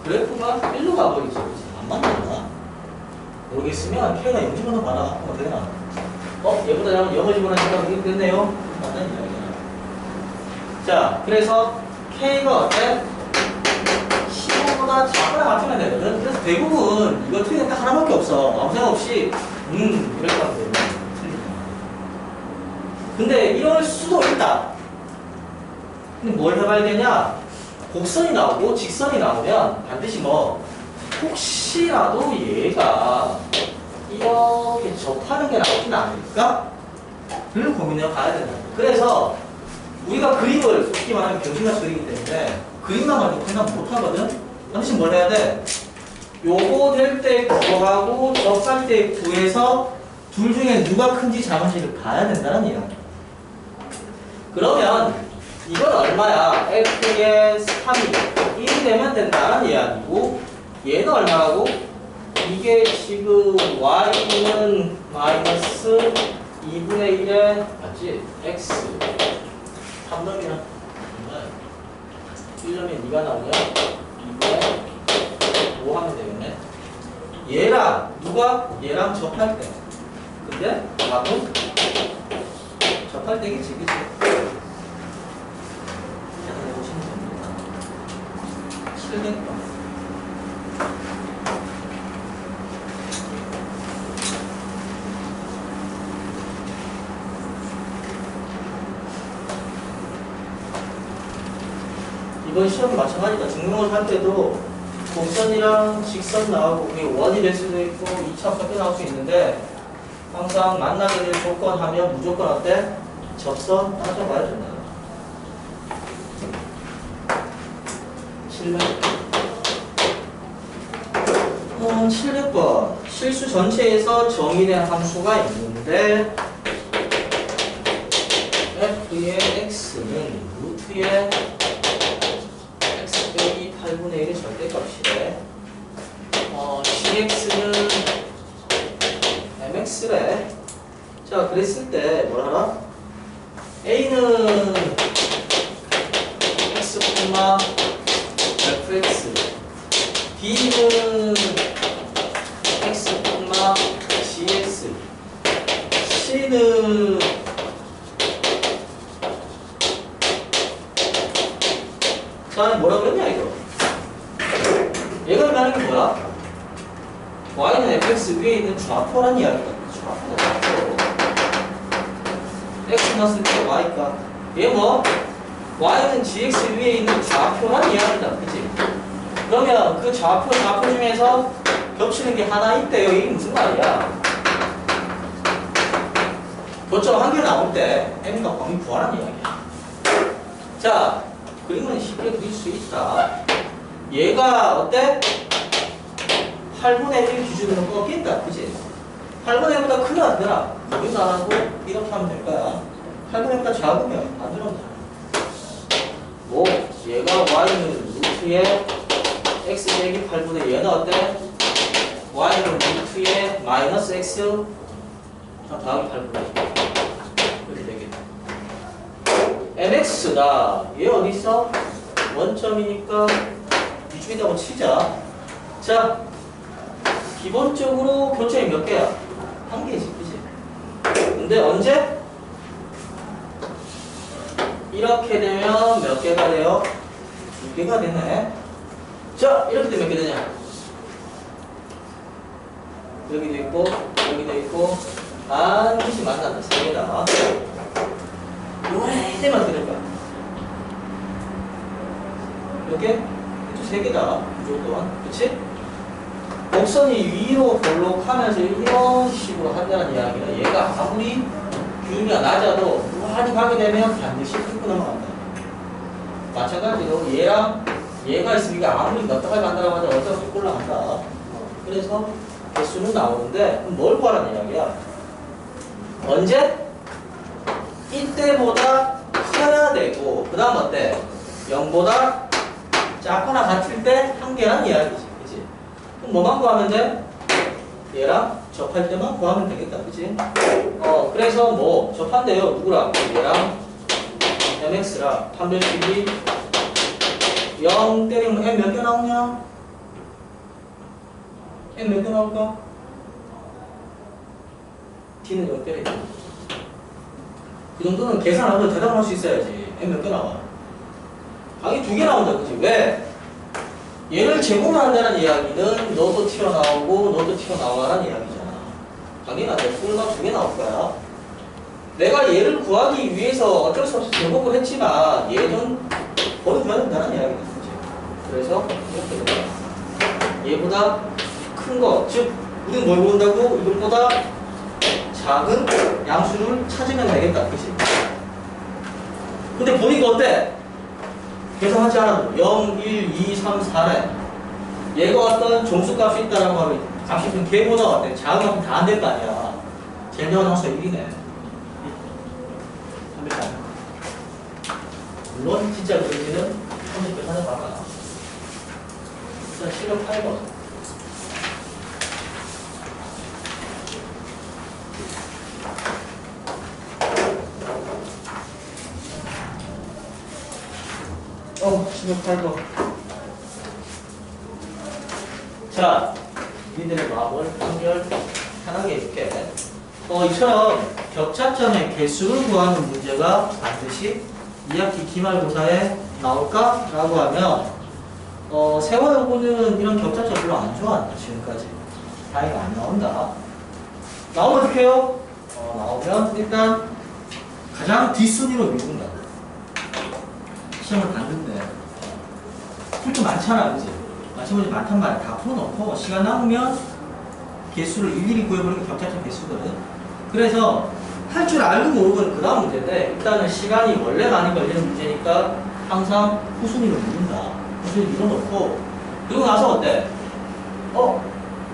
그래프가 1로 가버리지. 그치? 안 만난다. 모르겠으면 K가 0 집어넣어 봐라. 어떻게 되나? 얘보다 0을 집어넣으니까 그게 됐네요. 맞다는 이야기야. 자, 그래서 K가 어때? 15보다 작거나 같으면 되거든. 그래서 대부분 이거 틀리는 딱 하나밖에 없어. 아무 생각 없이 이럴 것 같아요. 근데 이럴 수도 있다. 근데 뭘 해봐야 되냐? 곡선이 나오고 직선이 나오면 반드시 혹시라도 얘가 이렇게 접하는 게 나오진 않을까? 를 고민해 봐야 된다. 그래서 우리가 그림을 솔직히 말하면 병신같이 그리기 때문에 그림만 가지고 생각 못 하거든? 반드시 뭘 해야 돼? 요거 될 때 구하고 접할 때 구해서 둘 중에 누가 큰지 작은지를 봐야 된다는 이야기. 그러면 이건 얼마야? f의 3이 1이 되면 된다는 이야기고 얘는 얼마라고? 이게 지금 y는 마이너스 2분의 1에 맞지? x 3점이야. 1점에 2가 나오냐? 2분의 5 하면 되겠네. 얘랑 누가? 얘랑 접할 때. 근데 답은 접할 때겠지, 그치? 해보시면 됩니다. 700번. 이번 시험 마찬가지다. 증명을 할 때도 곡선이랑 직선 나오고 그게 원이 될 수도 있고 2차 섞여 나올 수 있는데 항상 만나게 될 조건 하면 무조건 어때? 접선 따져봐야 된다. 700번. 실수 전체에서 정의된 함수가 있는데 f의 x는 루트의 x 빼기 8분의 1의 절대값이래. cx는 자, 그랬을 때 뭐라 하나? A는 x, fx, B는 x, gx, C는 자, 뭐라 그랬냐 이거? 얘가 말하는 게 뭐야? y는 fx 위에 있는 좌표란 이야기다. 좌표. x 넣었을 때 y가 얘 뭐? y는 gx 위에 있는 좌표란 이야기다. 그치? 그러면 그 좌표 중에서 겹치는 게 하나 있대요. 이게 무슨 말이야? 교점 한 개 나올 때 m과 범위 구하라는 이야기야. 자, 그림은 쉽게 그릴 수 있다. 얘가 어때? 8분의 1 기준으로 꺾인다. 그치? 8분의 1보다 크면 안 되나? 여기서 안 하고 이렇게 하면 될 거야. 8분의 1보다 작으면 안 되는 거야. 뭐, 얘가 y는 루트에 x 빼기 8분의 얘는 어때? y는 루트에 마이너스 x 더하기 8분의 이렇게 되겠다. mx다. 얘 어디 있어? 원점이니까 이쪽이라고 치자. 자, 기본적으로 교점이 몇 개야? 한 개지, 그지? 근데 언제? 이렇게 되면 몇 개가 돼요? 두 개가 되네. 자, 이렇게 되면 몇 개 되냐? 여기도 있고, 여기도 있고, 반드시 만난다. 세 개다. 오래되면 어떻게 될까? 몇 개? 그쵸, 세 개다. 이 정도만. 그치? 곡선이 위로 볼록하면서 이런 식으로 한다는 이야기는 얘가 아무리 기울기가 낮아도 무한히 가게 되면 반드시 뚫고 넘어간다. 마찬가지로 얘랑 얘가 있으니까 아무리 넓다가 간다고 하자 어차피 뚫고 올라간다. 그래서 개수는 나오는데 뭘 구하라는 이야기야? 언제? 이때보다 커야 되고 그 다음 어때? 0보다 작거나 같을 때 한 개란 이야기지. 그치? 그럼 뭐만 구하면 돼? 얘랑 접할 때만 구하면 되겠다. 그치? 그래서 뭐 접한대요. 누구랑? 얘랑 mx랑 판별식이 0 때리면 m 몇 개 나오냐? m 몇 개 나올까? t는 0 때리고 그 정도는 계산하고 대답할 수 있어야지. m 몇 개 나와? 당연히 2개 나온다. 그치? 왜? 얘를 제곱한다는 이야기는 너도 튀어나오고 너도 튀어나와라는 이야기잖아. 당연히 안 돼. 꿀가 2개 나올 거야. 내가 얘를 구하기 위해서 어쩔 수 없이 제곱을 했지만 얘는 버려줘야 된다는 이야기다. 그치? 그래서 이렇게 된다. 얘보다 큰 거, 즉 우리는 뭘 본다고? 이것보다 작은 양수를 찾으면 되겠다. 그치? 근데 보니까 어때? 계산하지 않아도 0, 1, 2, 3, 4래 얘가 어떤 종수값이 있다라고 하면 값이 좀 걔보다 어때? 작은 값이 다 안 될 거 아니야. 제일 작은 함수가 1이네. 물론 진짜 그런지는 한번 계산해 봐봐. 일단 실력 8번. 실력 8번. 자, 니들의 마음을 한결 편하게 해줄게. 이처럼 격차점의 개수를 구하는 문제가 반드시 2학기 기말고사에 나올까? 라고 하면 세월여고는 이런 격차점 별로 안 좋아한다. 지금까지 다행히 안 나온다. 나오면 어떻게 해요? 나오면 일단 가장 뒷순위로 미룬다. 시험을 봤는데 풀도 많잖아. 그치? 마찬가지 많단 말이야. 다 풀어놓고 시간 남으면 개수를 일일이 구해버리는 게 격차점 개수거든. 그래서 할 줄 알고 모르고는 그 다음 문제인데 일단은 시간이 원래 많이 걸리는 문제니까 항상 후순위로 미룬다. 후순위 밀어놓고 그리고 나서 어때?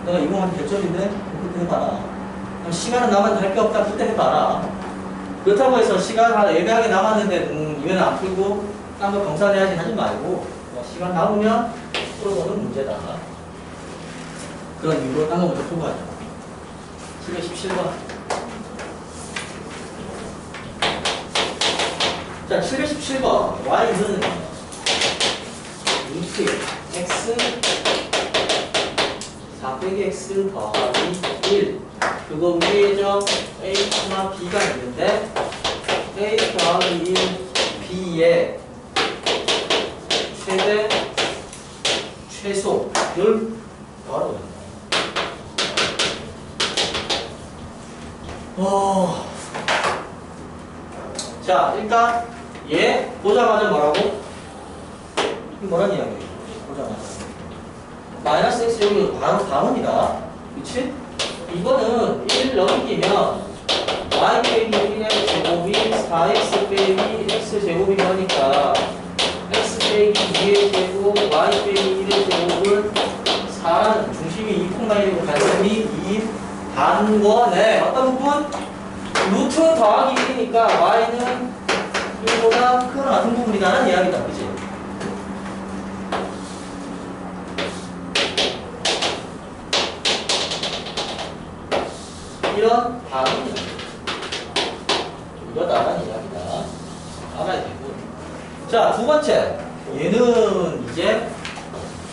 내가 이거 하면 100점인데? 그때 해봐라. 그럼 시간은 남았는데 할 게 없다. 그때 해봐라. 그렇다고 해서 시간 예배하게 남았는데 이거는 안 풀고 딴 거 검사해야지 하지 말고 시간 남으면 풀어보는 문제다. 그런 이유로 딴 거 먼저 풀고 하자. 717번. 자, 717번. y는 루트 x 4 빼기 x 더하기 1. 그거 위에 점 a, b가 있는데 a 더하기 1 b의 최대 최소를 뭐라고 했나? 자, 일단 얘 보자마자 뭐라고? 이게 뭐란 이야기예요? 보자마자 마이너스 x 여기 바로 다음이다. 그치? 이거는 1 넘기면 y 빼기 1의 제곱이 4x 빼기 x 제곱이 되니까 x 빼기 2의 제곱 y 빼기 1의 제곱을 4라는 중심이 2,1이고 간섭이 2 단원에 어떤 부분? 루트 더하기 1이니까 y는 1보다 크거나 같은 부분이라는 이야기다. 그치? 이런 다음 이거다라는 이야기다. 알아야 되고. 자, 두 번째. 얘는 이제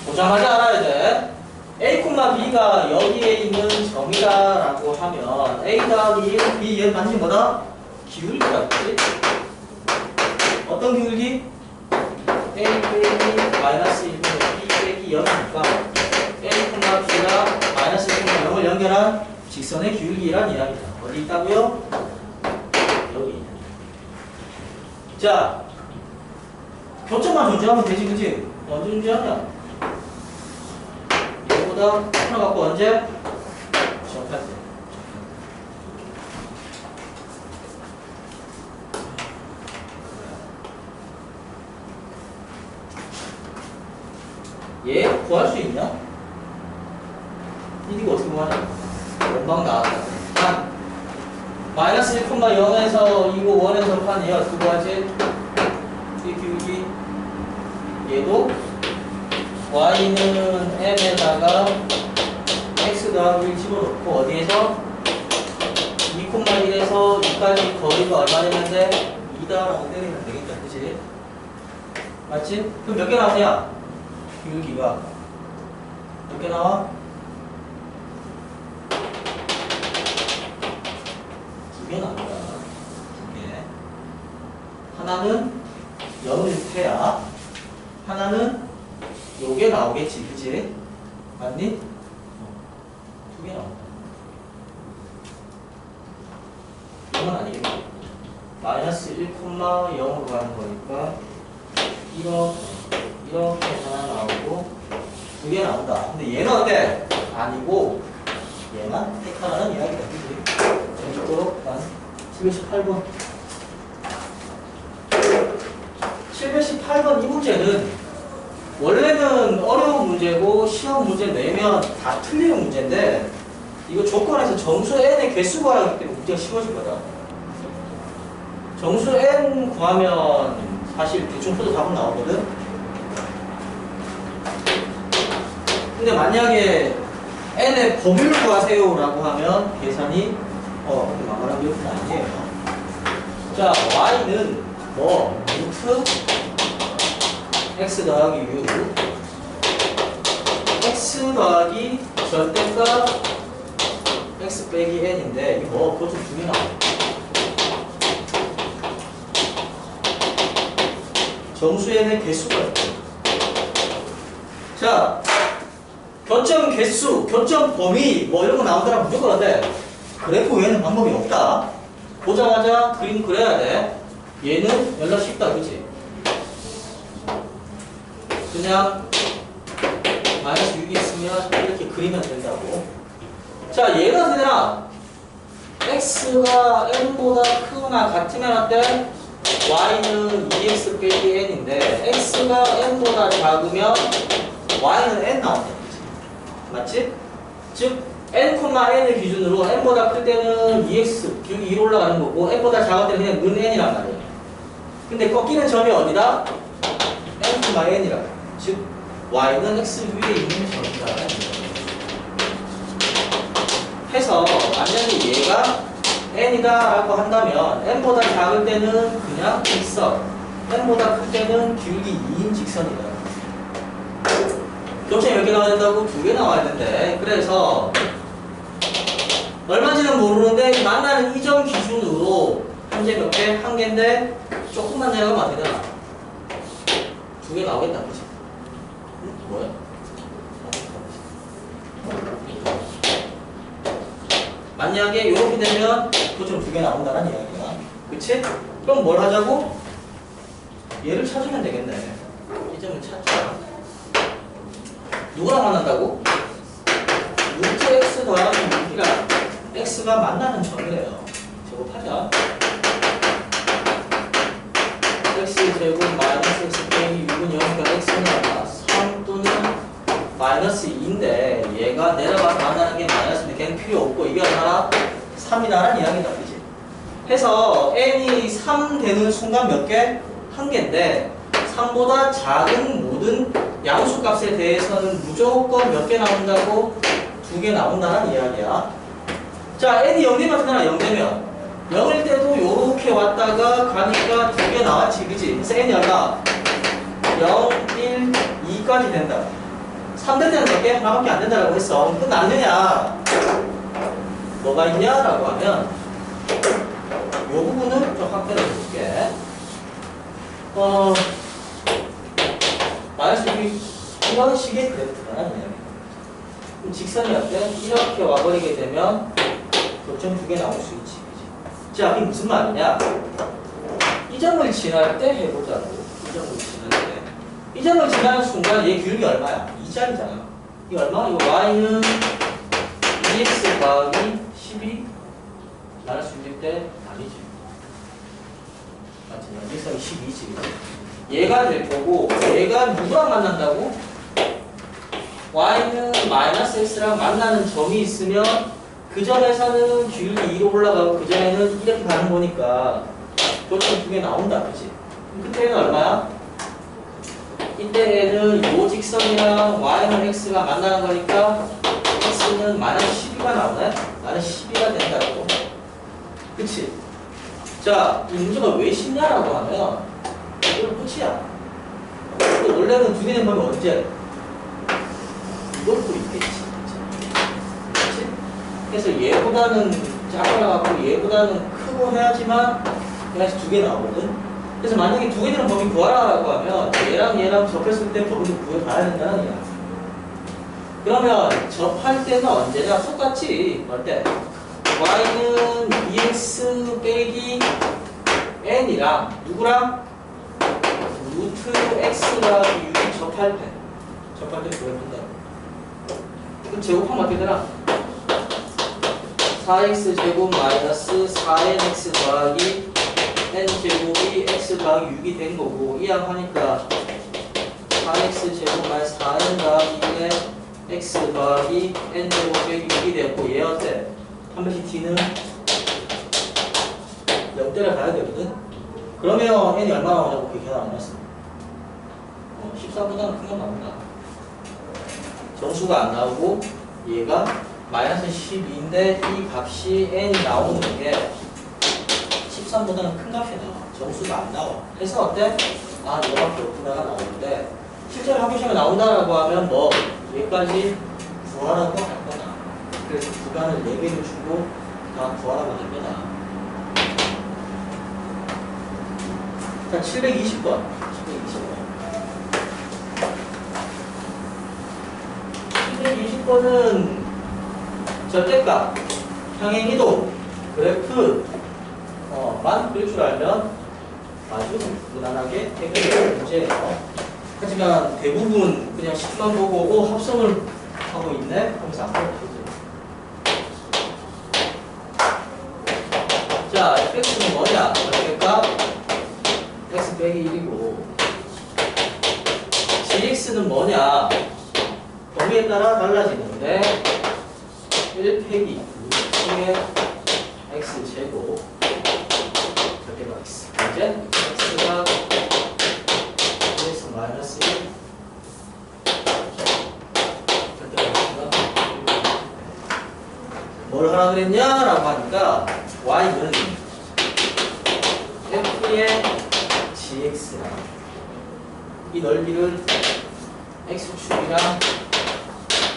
보자마자 알아야 돼. a, b가 여기에 있는 점이다라고 하면 a 더하기 1, b 얘는 반드시 뭐다? 기울기가 있지. 어떤 기울기? a 빼기 마이너스 1분의 b 빼기 0이니까 a, b가 마이너스 1분의 0을 연결한 직선의 기울기란 이야기다. 어디 있다고요? 여기. 자, 교점만 존재하면 되지, 그치? 언제 존재하냐? 얘보다 하나 갖고 언제? 정할 때. 얘 구할 수 있냐? 이거 어떻게 구하냐? 원방 나왔다. 한 마이너스 1,0에서 이거 원에서 판이야. 그거 하지? 이 기울기 얘도 y는 m에다가 x 더하기 1 집어넣고 어디에서? 2,1에서 2까지 거리가 얼마 되는데 2다라고 때리면 되겠다. 그치? 맞지? 그럼 몇 개 나오냐? 기울기가 몇 개 나와? 두 개 나온다. 두 개. 하나는 0일 하나는 요게 나오겠지, 그치? 맞니? 두 개 나온다. 이건 아니겠지. 마이너스 1,0으로 가는 거니까 이렇게 하나 나오고 두 개 나온다. 근데 얘는 어때? 아니고 얘만 택하라는 이야기다. 그치? 정식도록 난 718번 718번 이 문제는 원래는 어려운 문제고 시험 문제 내면 다 틀리는 문제인데 이거 조건에서 정수 n의 개수 구하기 때문에 문제가 쉬워질 거다. 정수 n 구하면 사실 대충 풀도 답은 나오거든. 근데 만약에 n의 범위를 구하세요 라고 하면 계산이 그렇게 만만한 것은 아니에요. 자, y는 뭐 루트 x 더하기 u x 더하기 절대값 x 빼기 n인데 이거 뭐 그것 좀 두 개 나와. 정수에는 개수가 있고. 자, 교점 개수, 교점 범위 뭐 이런 거 나오더라 무조건 한데 그래프 외에는 방법이 없다. 보자마자 그림 그려야 돼. 얘는 연락 쉽다, 그치? 그냥 마이너스 6이 있으면 이렇게 그리면 된다고. 자, 얘는 어떻게 되나? x가 n보다 크거나 같으면 어때? y는 2x 빼기 n인데 x가 n보다 작으면 y는 n 나온다. 맞지? 즉 n,n을 기준으로 n보다 클 때는 2x, 기울기 2로 올라가는 거고 n보다 작을 때는 그냥 는 n이란 말이야. 근데 꺾이는 점이 어디다? n,n이라. 즉 y는 x 위에 있는 점이다. 해서 완전히 얘가 n이 직선이다 라고 한다면 n보다 작을 때는 그냥 직선, n보다 클 때는 기울기 2인 직선이다. 교점이 몇 개 나와야 된다고? 2개 나와야 된대. 그래서 얼마인지는 모르는데 만나는 이 점 기준으로 현재 몇 개? 1개인데 조금만 내려가면 안 되잖아. 2개 나오겠다, 그치? 뭐야? 만약에 이렇게 되면 교점 2개 나온다는 이야기야. 그치? 그럼 뭘 하자고? 얘를 찾으면 되겠네. 이 점을 찾자. 누구랑 만난다고? 루트 x 더하기 6이랑 x가 만나는 점이래요. 제곱하자. x 제곱 마이너스 x 빼기 6은 0이니까 x는 얼마? 3 또는 마이너스 2인데 얘가 내려가서 만나는 게 마이너스인데 걔는 필요 없고 이게 얼마나? 3이라는 이야기다. 그치? 해서 n이 3 되는 순간 몇 개? 1개인데 3보다 작은 모든 양수값에 대해서는 무조건 몇 개 나온다고? 2개 나온다는 이야기야. 자, n이 0되면 되나? 0되면 0일 때도 요렇게 왔다가 가니까 2개 나왔지, 그치? 그래서 n이 얼마? 0, 1, 2까지 된다. 3될 때는 몇 개? 하나밖에 안 된다고 했어. 그럼 끝났느냐? 뭐가 있냐라고 하면 요 부분은 좀 확대를 해볼게. 마이너스 6이 이런 식의 그래프라는 이야기. 그럼 직선이 어때? 이렇게 와버리게 되면 교점 2개 나올 수 있지. 그치? 자, 이게 무슨 말이냐? 이 점을 지날 때 해보자고. 이 점을 지날 때. 이 점을 지나는 순간 얘 기울기 얼마야? 2짜리잖아. 이거 얼마? 이거 y는 2x 더하기 12 마이너스 6일 때 아니지. 맞지? 직선이 12지. 얘가 될 거고 얘가 누구랑 만난다고? y는 마이너스 x랑 만나는 점이 있으면 그 점에서는 기울기 2로 올라가고 그 점에는 이렇게 가는 거니까 교점 2개 나온다. 그치? 그때는 얼마야? 이때에는 요 직선이랑 y는 x가 만나는 거니까 x는 마이너스 12가 나오네? 마이너스 12가 된다고. 그치? 자, 이 문제가 왜 쉽냐라고 하면 이건 끝이야. 원래는 2개 된 거면 언제? 이것도 있겠지. 그치? 그래서 얘보다는 작아갖고 얘보다는 크고 해야지만 얘가 2개 나오거든. 그래서 만약에 2개 되는 범위 구하라고 하면 얘랑 접했을 때 범위를 구해봐야 된다는 이야. 그러면 접할 때는 언제냐? 똑같이 어때? y는 2x 빼기 n이랑 누구랑? 루트 x가 6이 접할 때 구해본다. 그럼 제곱하면 어떻게 되나? 4x 제곱 마이너스 4nx 더하기 n 제곱이 x 더하기 6이 된 거고 이항하니까 4x 제곱 마이너스 4n 더하기 1에 x 더하기 n 제곱 빼기 6이 됐고 얘 어때? 한 번씩 t는 0대를 가야 되거든? 그러면 n이 얼마 나오냐고 그게 계산 안 했어. 14보다는 큰 건 나온다. 정수가 안 나오고 얘가 마이너스 12인데 이 값이 n이 나오는 게 13보다는 큰 값이 나와. 정수가 안 나와. 그래서 어때? 아, 이거밖에 없구나가 나오는데 실제로 학교 시험에 나온다라고 하면 뭐 얘까지 구하라고 할 거다. 그래서 구간을 4개를 주고 다 구하라고 할 거다. 자, 720번. 720번은 절대값, 평행이동, 그래프 만 그릴 줄 알면 아주 무난하게 해결될 문제예요. 하지만 대부분 그냥 식만 보고 오고 합성을 하고 있네? 하면서 안 보여주죠. 자, x는 뭐냐? 절대값 x 빼기 1이고 gx는 뭐냐? 범위에 따라 달라지는데 1 빼기 6의 x제곱 절대값 x 이제 x가 x 마이너스 1 절대값 x가 뭘 하라 그랬냐? 라고 하니까 y는 f의 gx랑 이 넓이를 x축이랑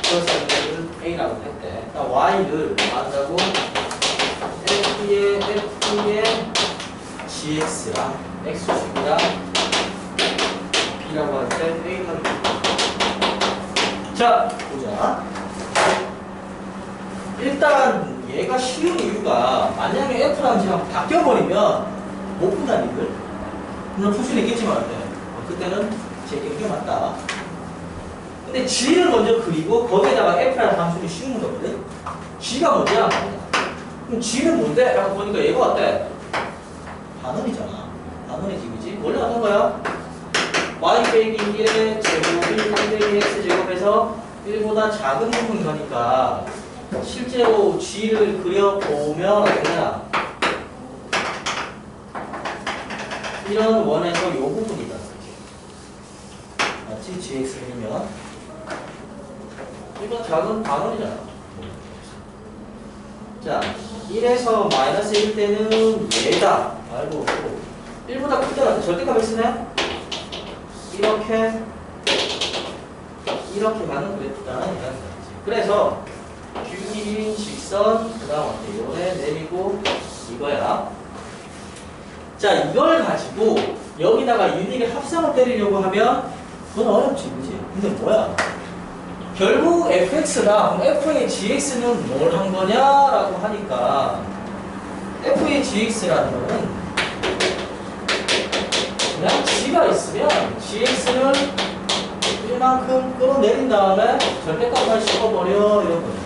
플러스 넓이를 a라고 했대. 그러니까 y를 안다고 f의 gx랑 x축이랑 b라고 할 때 a가 자, 보자. 일단 얘가 쉬운 이유가 만약에 f랑 g랑 바뀌어버리면 못 푼다는 이들 물론 풀 수는 있겠지만 그때는 제 얘기가 맞다. 근데 g를 먼저 그리고 거기에다가 f라는 함수를 씌우는 거거든. g가 뭐냐? 그럼 g는 뭔데? 라고 보니까 얘가 어때? 반원이잖아. 반원의 g이지. 원래 어떤 거야? y 빼기 1의 제곱이 3 빼기 x 제곱에서 1보다 작은 부분 거니까 실제로 g를 그려보면 어떠냐? 이런 원에서 요 부분이다. 맞지? gx 그리면 1보다 작은 반원이잖아. 자, 1에서 마이너스 1 때는 얘다. 알고 있고 1보다 크잖아. 절대값 x네? 이렇게 가는 그래프다는 이야기지. 그래서 q1인 직선 그 다음 어때? 요래 내리고 이거야. 자, 이걸 가지고 여기다가 유닉의 합성을 때리려고 하면 그건 어렵지, 그치? 근데 뭐야? 결국 fx랑 f의 gx는 뭘 한 거냐라고 하니까 f의 gx라는 거는 그냥 g가 있으면 gx를 1만큼 끌어내린 다음에 절대값만 씹어버려 이런 거죠.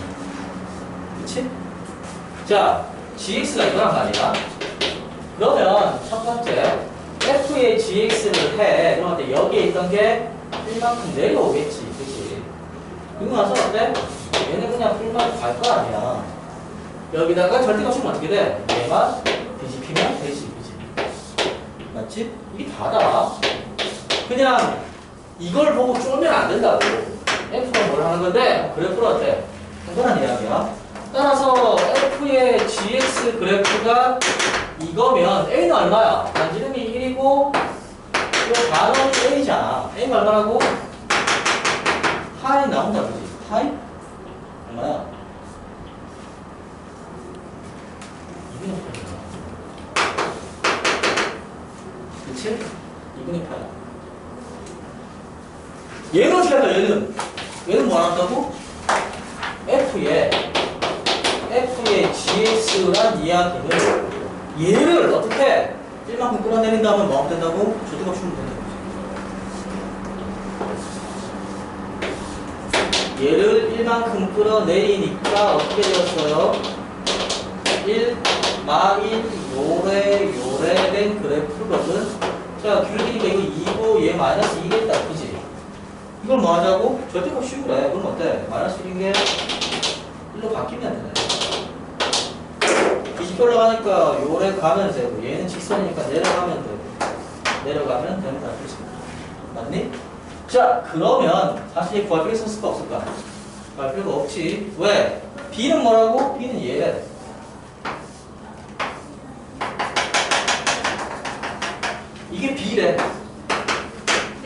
그치? 자, gx가 이거란 말이야. 그러면 첫 번째 f의 gx를 해. 그런데 여기에 있던 게 1만큼 내려오겠지. 그치? 그리고 나서 어때? 얘는 그냥 풀만 갈 거 아니야. 여기다가 절대값 주면 어떻게 돼? 얘만 뒤집히면 되지. 그치? 맞지? 이게 다다. 그냥 이걸 보고 쫄면 안 된다고. f가 뭘 하는 건데 그래프는 어때? 간단한 이야기야. 따라서 f의 gx 그래프가 이거면 a는 얼마야? 반지름이 1이고 요 반원이 a잖아. a가 얼마라고? 파이 나온다 그지? 파이? 얼마야? 2분의 파이야. 그치? 2분의 파이. 얘는 어떻게 할까? 얘는 뭐 한다고? f의 gx란 이야기는 얘를 어떻게 1만큼 끌어내린 다음에 뭐 하면 된다고? 절대값 주면 된다고. 얘를 1만큼 끌어내리니까 어떻게 되었어요? 1, 마일, 요래 된 그래프거든. 자, 귤기니까 이거 2고 얘 마이너스 2겠다. 그지? 이걸 뭐 하자고? 절대값 씌우래. 그럼 어때? 마이너스 1인 게 1로 바뀌면 되네. 20 올라가니까 요래 가면 되고 얘는 직선이니까 내려가면 되고 내려가면 된다. 그치? 맞니? 자, 그러면 사실 구할 필요 있을까 없을까? 구할 필요가 없지. 왜? B는 뭐라고? B는 얘래. 이게 B래.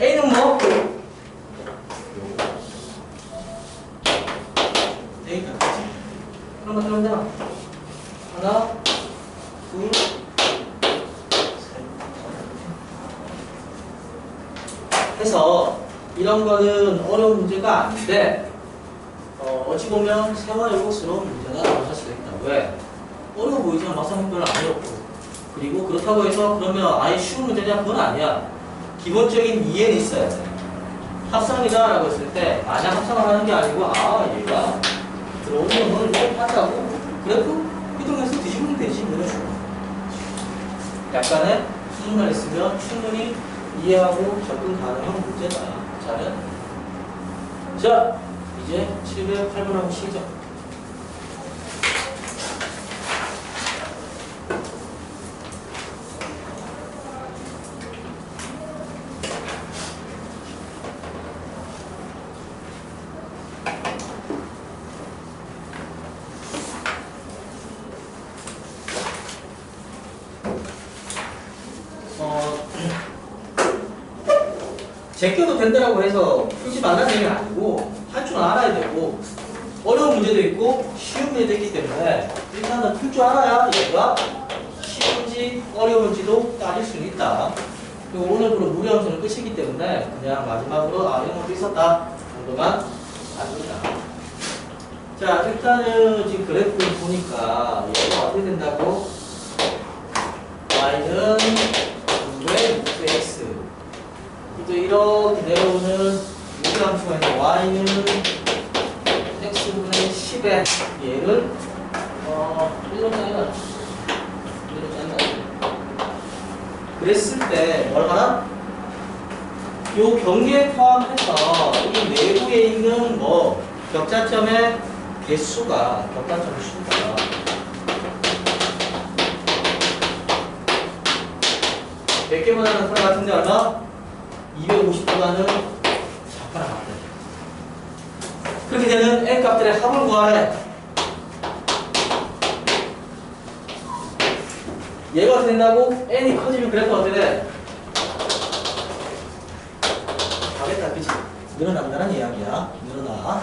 A는 뭐? A가 그치? 그런 거 들으면 되나? 하나, 둘, 셋. 해서 이런 거는 어려운 문제가 아닌데 어찌 보면 생활요구스러운 문제다라고 할 수가 있다. 왜? 어려워 보이지만 막상 별로 안 어렵고 그리고 그렇다고 해서 그러면 아예 쉬운 문제냐? 그건 아니야. 기본적인 이해는 있어야 돼. 합성이다 라고 했을 때 마냥 합성을 하는 게 아니고 얘가 들어오는 걸 이렇게 한다고 그래도 이동해서 뒤집으면 되지. 이런 식으로 약간의 수능을 있으면 충분히 이해하고 접근 가능한 문제다. 자, 이제 708번하고 시작. 제껴도 된다라고 해서 풀지 말라는 얘기는 아니고 할 줄 알아야 되고 어려운 문제도 있고 쉬운 문제도 있기 때문에 일단은 풀 줄 알아야 얘가 쉬운지 어려운지도 따질 수는 있다. 그리고 오늘부로 무리 함수는 끝이기 때문에 그냥 마지막으로 이런 것도 있었다 정도만 알려주자. 자, 일단은 지금 그래프를 보니까 얘가 어떻게 된다고? y는 2의 루트 x. 또 이렇게 내려오는 무리함수가 있는 y는 x분의 10에 얘를 1로 짜야 그랬을 때 얼마나? 요 경계에 포함해서 이 내부에 있는 뭐 격자점의 개수가 격자점 수가 몇 개보다는 커나 같은데 얼마? 250보다는 작거나 같다. 그렇게 되는 n 값들의 합을 구하래. 얘가 어떻게 된다고? n이 커지면 그래프가 어떻게 돼? 가겠다, 그치? 늘어난다는 이야기야. 늘어나.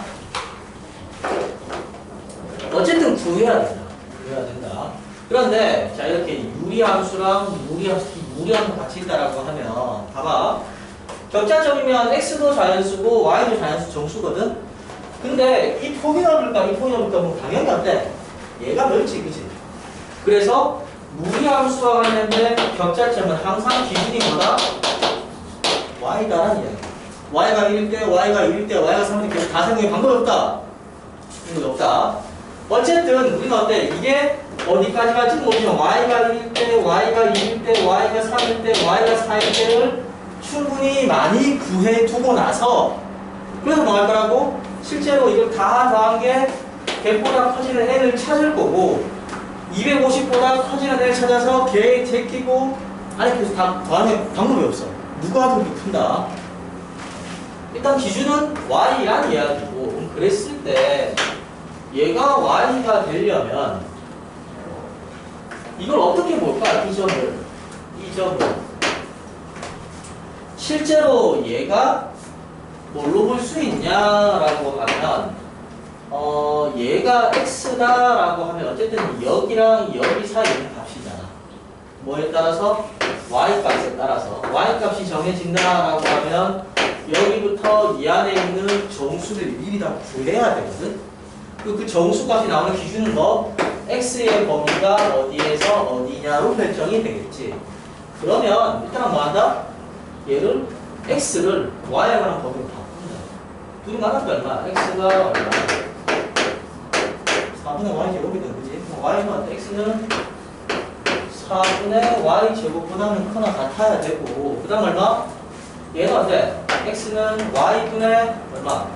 어쨌든 구해야 된다. 구해야 된다. 그런데, 자, 이렇게 유리함수랑 무리함수 같이 있다라고 하면, 봐봐. 격자점이면 x도 자연수고 y도 자연수 정수거든? 근데 이 폭이 넓을까, 이 폭이 넓을까, 뭐 당연히 안 돼. 얘가 넓지, 그치? 그래서, 무리함수와 관련된 격자점은 항상 기준이 뭐다? y다라는 이야기. y가 1일 때, y가 2일 때, y가 3일 때 다 생각해 방법이 없다. 방법이 없다. 어쨌든 우리는 어때? 이게 어디까지 갈지는 모르지만 y가 1일 때, y가 2일 때, y가 3일 때, y가 4일 때를 충분히 많이 구해두고 나서 그래서 뭐 할 거라고? 실제로 이걸 다 더한 게 100보다 커지는 n을 찾을 거고 250보다 커지는 애를 찾아서 걔 제끼고 아니 그래서 다 더하면 방법이 없어. 누가 그렇게 푼다. 일단 기준은 y란 이야기고 그랬을 때 얘가 y가 되려면 이걸 어떻게 볼까? 이 점을 실제로 얘가 뭘로 볼 수 있냐라고 하면 얘가 x다라고 하면 어쨌든 여기랑 여기 사이에 있는 값이잖아. 뭐에 따라서? y 값에 따라서. y 값이 정해진다라고 하면 여기부터 이 안에 있는 정수를 미리 다 구해야 되거든. 그 정수 값이 나오는 기준은 뭐? x의 범위가 어디에서 어디냐로 결정이 되겠지. 그러면 일단 뭐 한다? 얘를 x를 y에 관한 범위로 바꾼다. 둘이 만나면 얼마? x가 얼마? 4분의 y 제곱이든 그지? y는 x는 4분의 y 제곱보다는 크나 같아야 되고 그 다음 얼마? 얘는 어때? x는 y분의 얼마?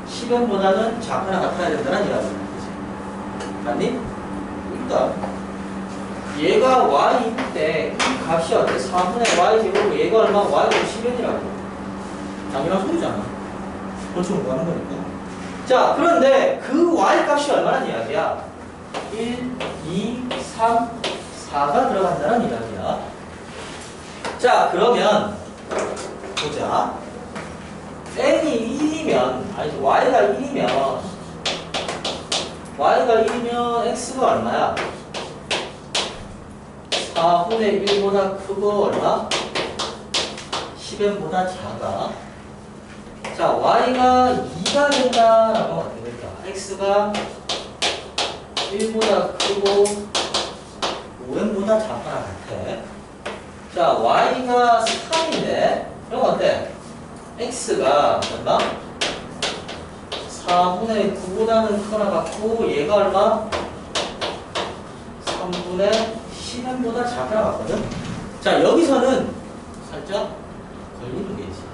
10원보다는 작거나 같아야 된다는 이야기야. 그치? 맞니? 그러니까 얘가 y일 때 이 값이 어때? 4분의 y 제곱 얘가 얼마? y가 10원이라고. 당연한 소리잖아. 그렇죠? 뭐 하는 거니까. 자, 그런데 그 y 값이 얼마란 이야기야? 1, 2, 3, 4가 들어간다는 이야기야. 자, 그러면 보자. n이 1이면, 아니 y가 1이면 x가 얼마야? 4분의 1보다 크고 얼마? 10n보다 작아. 자, y가 2가 된다라고 하면 어떻게 될까? x가 1보다 크고 5n보다 작거나 같아. 자, y가 3인데 그럼 어때? x가 얼마? 4분의 9보다는 크거나 같고 얘가 얼마? 3분의 10n보다 작거나 같거든? 자, 여기서는 살짝 걸리는 게 있어.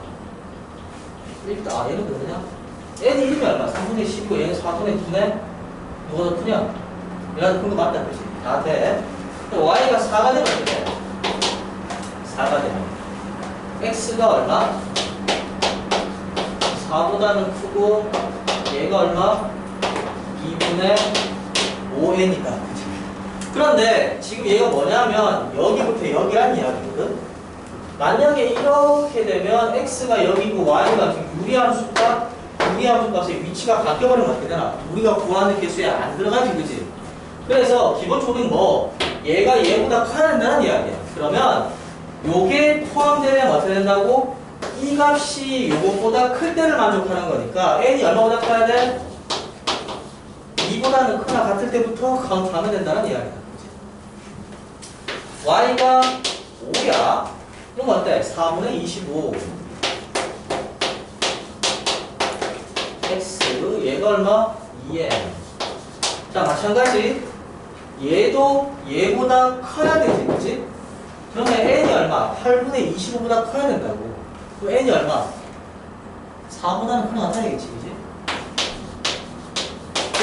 일단 얘는 그러냐? n이 1이면 얼마? 3분의 10이고 얘는 4분의 9네? 누가 더 크냐? 얘가 더 큰 거 맞다, 그치? 다 돼. y가 4가 되면 어떻게 돼? 4가 되면 x가 얼마? 4보다는 크고 얘가 얼마? 2분의 5n이다, 그치? 그런데 지금 얘가 뭐냐면 여기부터 여기란 이야기거든? 만약에 이렇게 되면 x가 여기고 y가 지금 유리함수 값의 위치가 바뀌어버리면 어떻게 되나? 우리가 구하는 개수에 안 들어가지, 그지? 그래서 기본적으로 뭐 얘가 얘보다 커야 된다는 이야기야. 그러면 요게 포함되면 어떻게 된다고? 이 값이 요것보다 클 때를 만족하는 거니까 n이 얼마보다 커야 돼? 2보다는 크나 같을 때부터 카운트하면 된다는 이야기다. y가 5야. 그럼 어때? 4분의 25 x 얘가 얼마? 2n. 자, 마찬가지 얘도 얘보다 커야 되지, 그치? 그러면 n이 얼마? 8분의 25보다 커야 된다고. 그럼 n이 얼마? 4보다는 크나 같아야 겠지, 그치?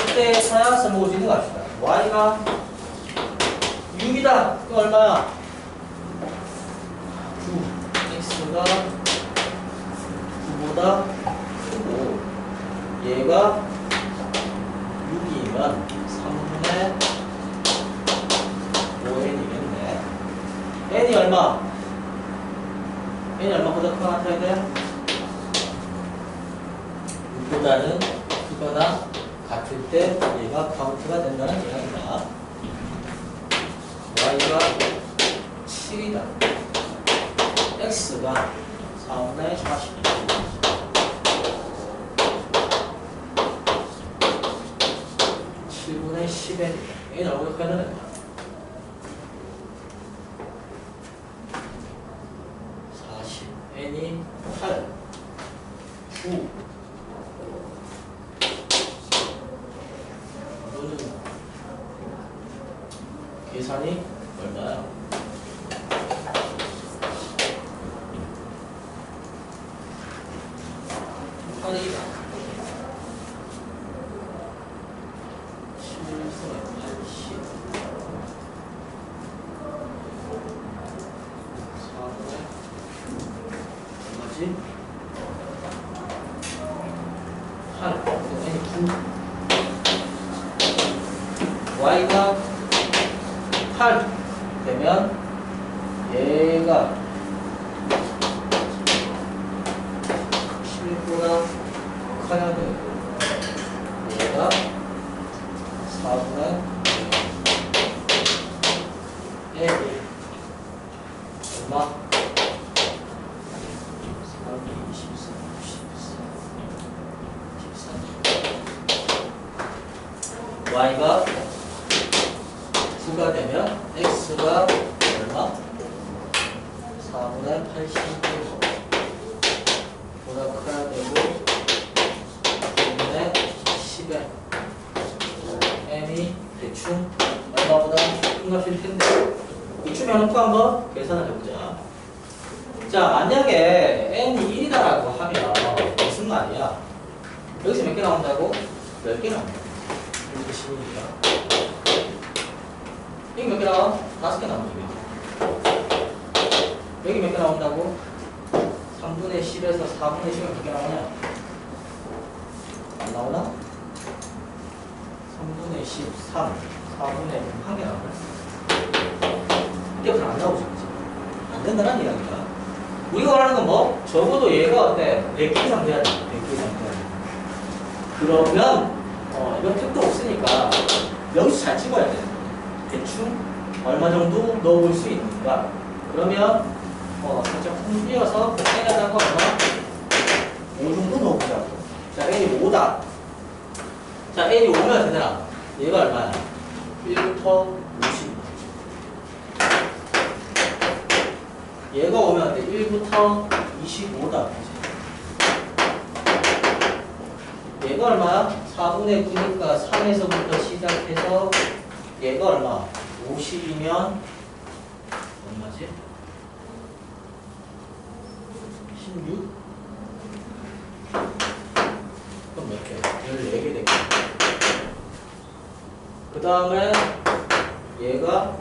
그때 사약서 모을 수 있는 거 합시다. y가 6이다. 그럼 얼마야? 9. x가 9보다 크고 얘가 6이면 3분의 5n이겠네. n이 얼마? n이 얼마보다 크거나 같아야 돼? 6보다는 크거나 같을 때 얘가 카운트가 된다는 이야기다. y가 7이다. x가 4분의 40. 7분의 10n이다. 얘는 얼마나 커야 되나? 40. n이 8. 9. 이거는 계산이 얼마야? 하늘이다. 7분의 80. 4분의 뭐지? 8. n이 9. y가 8 되면 얘가 7보다 커야 되고 얘가 4분의 1 얼마? 3, 24, 14, 13 y가 9가 되면 x가 얼마? 4분의 85 보다 커야 되고 4분의 10에 n이 대충 얼마보다 큰 값일 텐데 이쯤 해놓고 한번 계산을 해보자. 자, 만약에 n이 1이다라고 하면 무슨 말이야? 여기서 몇 개 나온다고? 10개 나온다. 이렇게 식이니까 여기 몇 개 나와? 5개 나온다. 여기 몇 개 나온다고? 3분의 10에서 4분의 10은 몇 개 나오냐? 안 나오나? 3분의 13, 4분의 1개 나오나? 이때부터 안 나오죠. 안 된다는 이야기야. 우리가 말하는 건 뭐? 적어도 얘가 어때? 100개 이상 돼야 돼. 100개 이상 돼야 돼. 그러면 이건 택도 없으니까 여기서 잘 찍어야 돼. 대충 얼마 정도 넣어볼 수 있는가? 그러면 살짝 쿵 띄어서 n에다가 얼마? 5 정도 넣어보자고. 자, n이 5다. 자, n이 5면 어떻게 되나? 얘가 얼마야? 1부터 50. 얘가 오면 어때? 1부터 25다. 얘가 얼마야? 4분의 9니까 3에서부터 시작해서 얘가 얼마? 50이면 얼마지? 16? 그럼 몇 개? 14개 되겠네. 그 다음에 얘가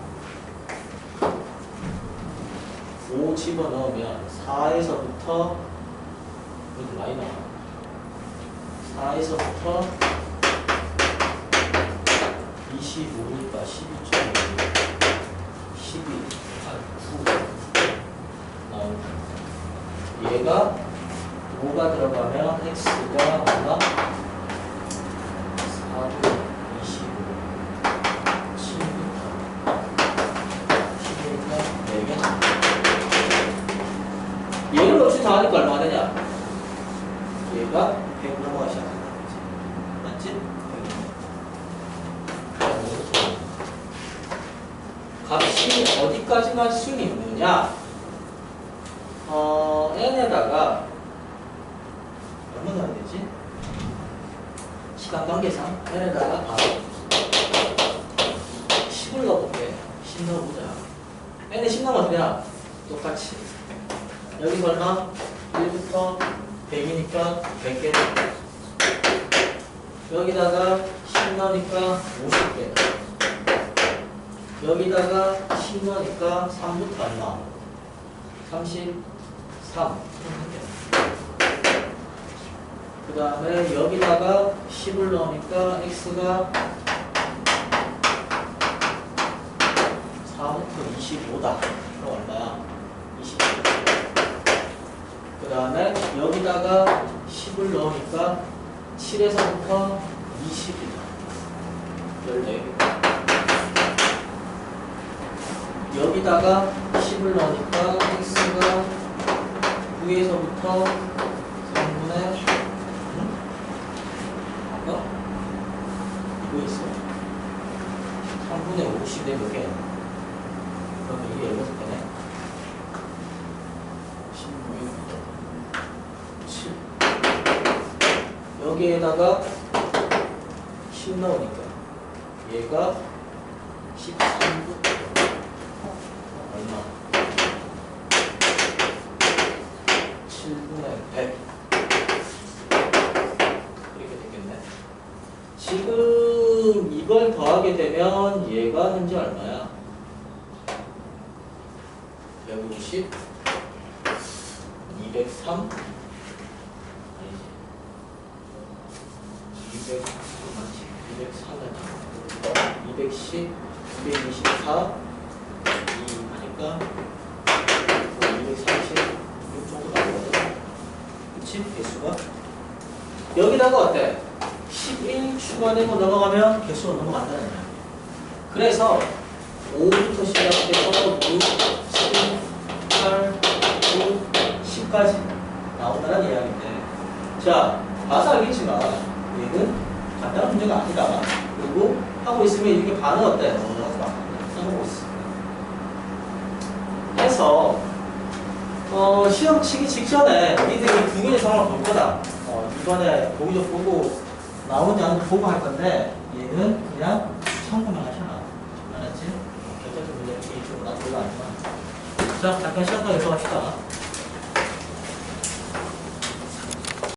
5 집어넣으면 4에서부터 이렇게 많이 나와. 4에서부터 25니까 12.5 12, 8, 9 얘가 5가 들어가면 x가 얼마? 4도 25 7m 10m 4개 얘를 없이 다 하니까 얼마나 되냐? 얘가 100 넘어가 시작한다. 맞지? 값이 어디까지 갈 수 있느냐? n에다가 얼마나 해야 되지? 시간 관계상 n에다가 바로 10을 넣어볼게. 10 넣어보자. n에 10 넣으면 어떻게 되나? 똑같이 여기서 얼마? 1부터 100이니까 100개 여기다가 10 넣으니까 50개 여기다가 10 넣으니까 3부터 얼마? 33 그 다음에 여기다가 10을 넣으니까 x가 4부터 25다. 그럼 얼마야? 25. 그 다음에 여기다가 10을 넣으니까 7에서부터 20이다. 14개. 여기다가 10을 넣으니까 x가 9에서부터 3분의 이거 있어? 3분의 50에 몇 개? 그러면 이게 16개네? 16, 7 여기에다가 10 넣으니까 얘가 13분 얼마? 7분의 100 이렇게 되겠네. 지금 이걸 더하게 되면 얘가 현재 얼마야? 150 203 아니지 203은 210 224 하니까 236 정도 나오거든. 그치? 개수가 여기다가 어때? 11 추가되고 넘어가면 개수가 넘어간다는 거야. 그래서 5부터 시작해서 6, 7, 8, 9, 10까지 나온다는 이야기인데 자, 봐서 알겠지만 얘는 간단한 문제가 아니다. 그리고 하고 있으면 이게 반은 어때? 하고 있어. 해서 시험 치기 직전에 니들이 두 개의 상황을 볼 거다. 이번에 보기적 보고 나오지 않은 보고 할 건데 얘는 그냥 참고만 하셔라. 알았지? 결정적 문제 이쪽으로 나 별로 아니지만 자, 잠깐 시간 더 해서 합시다.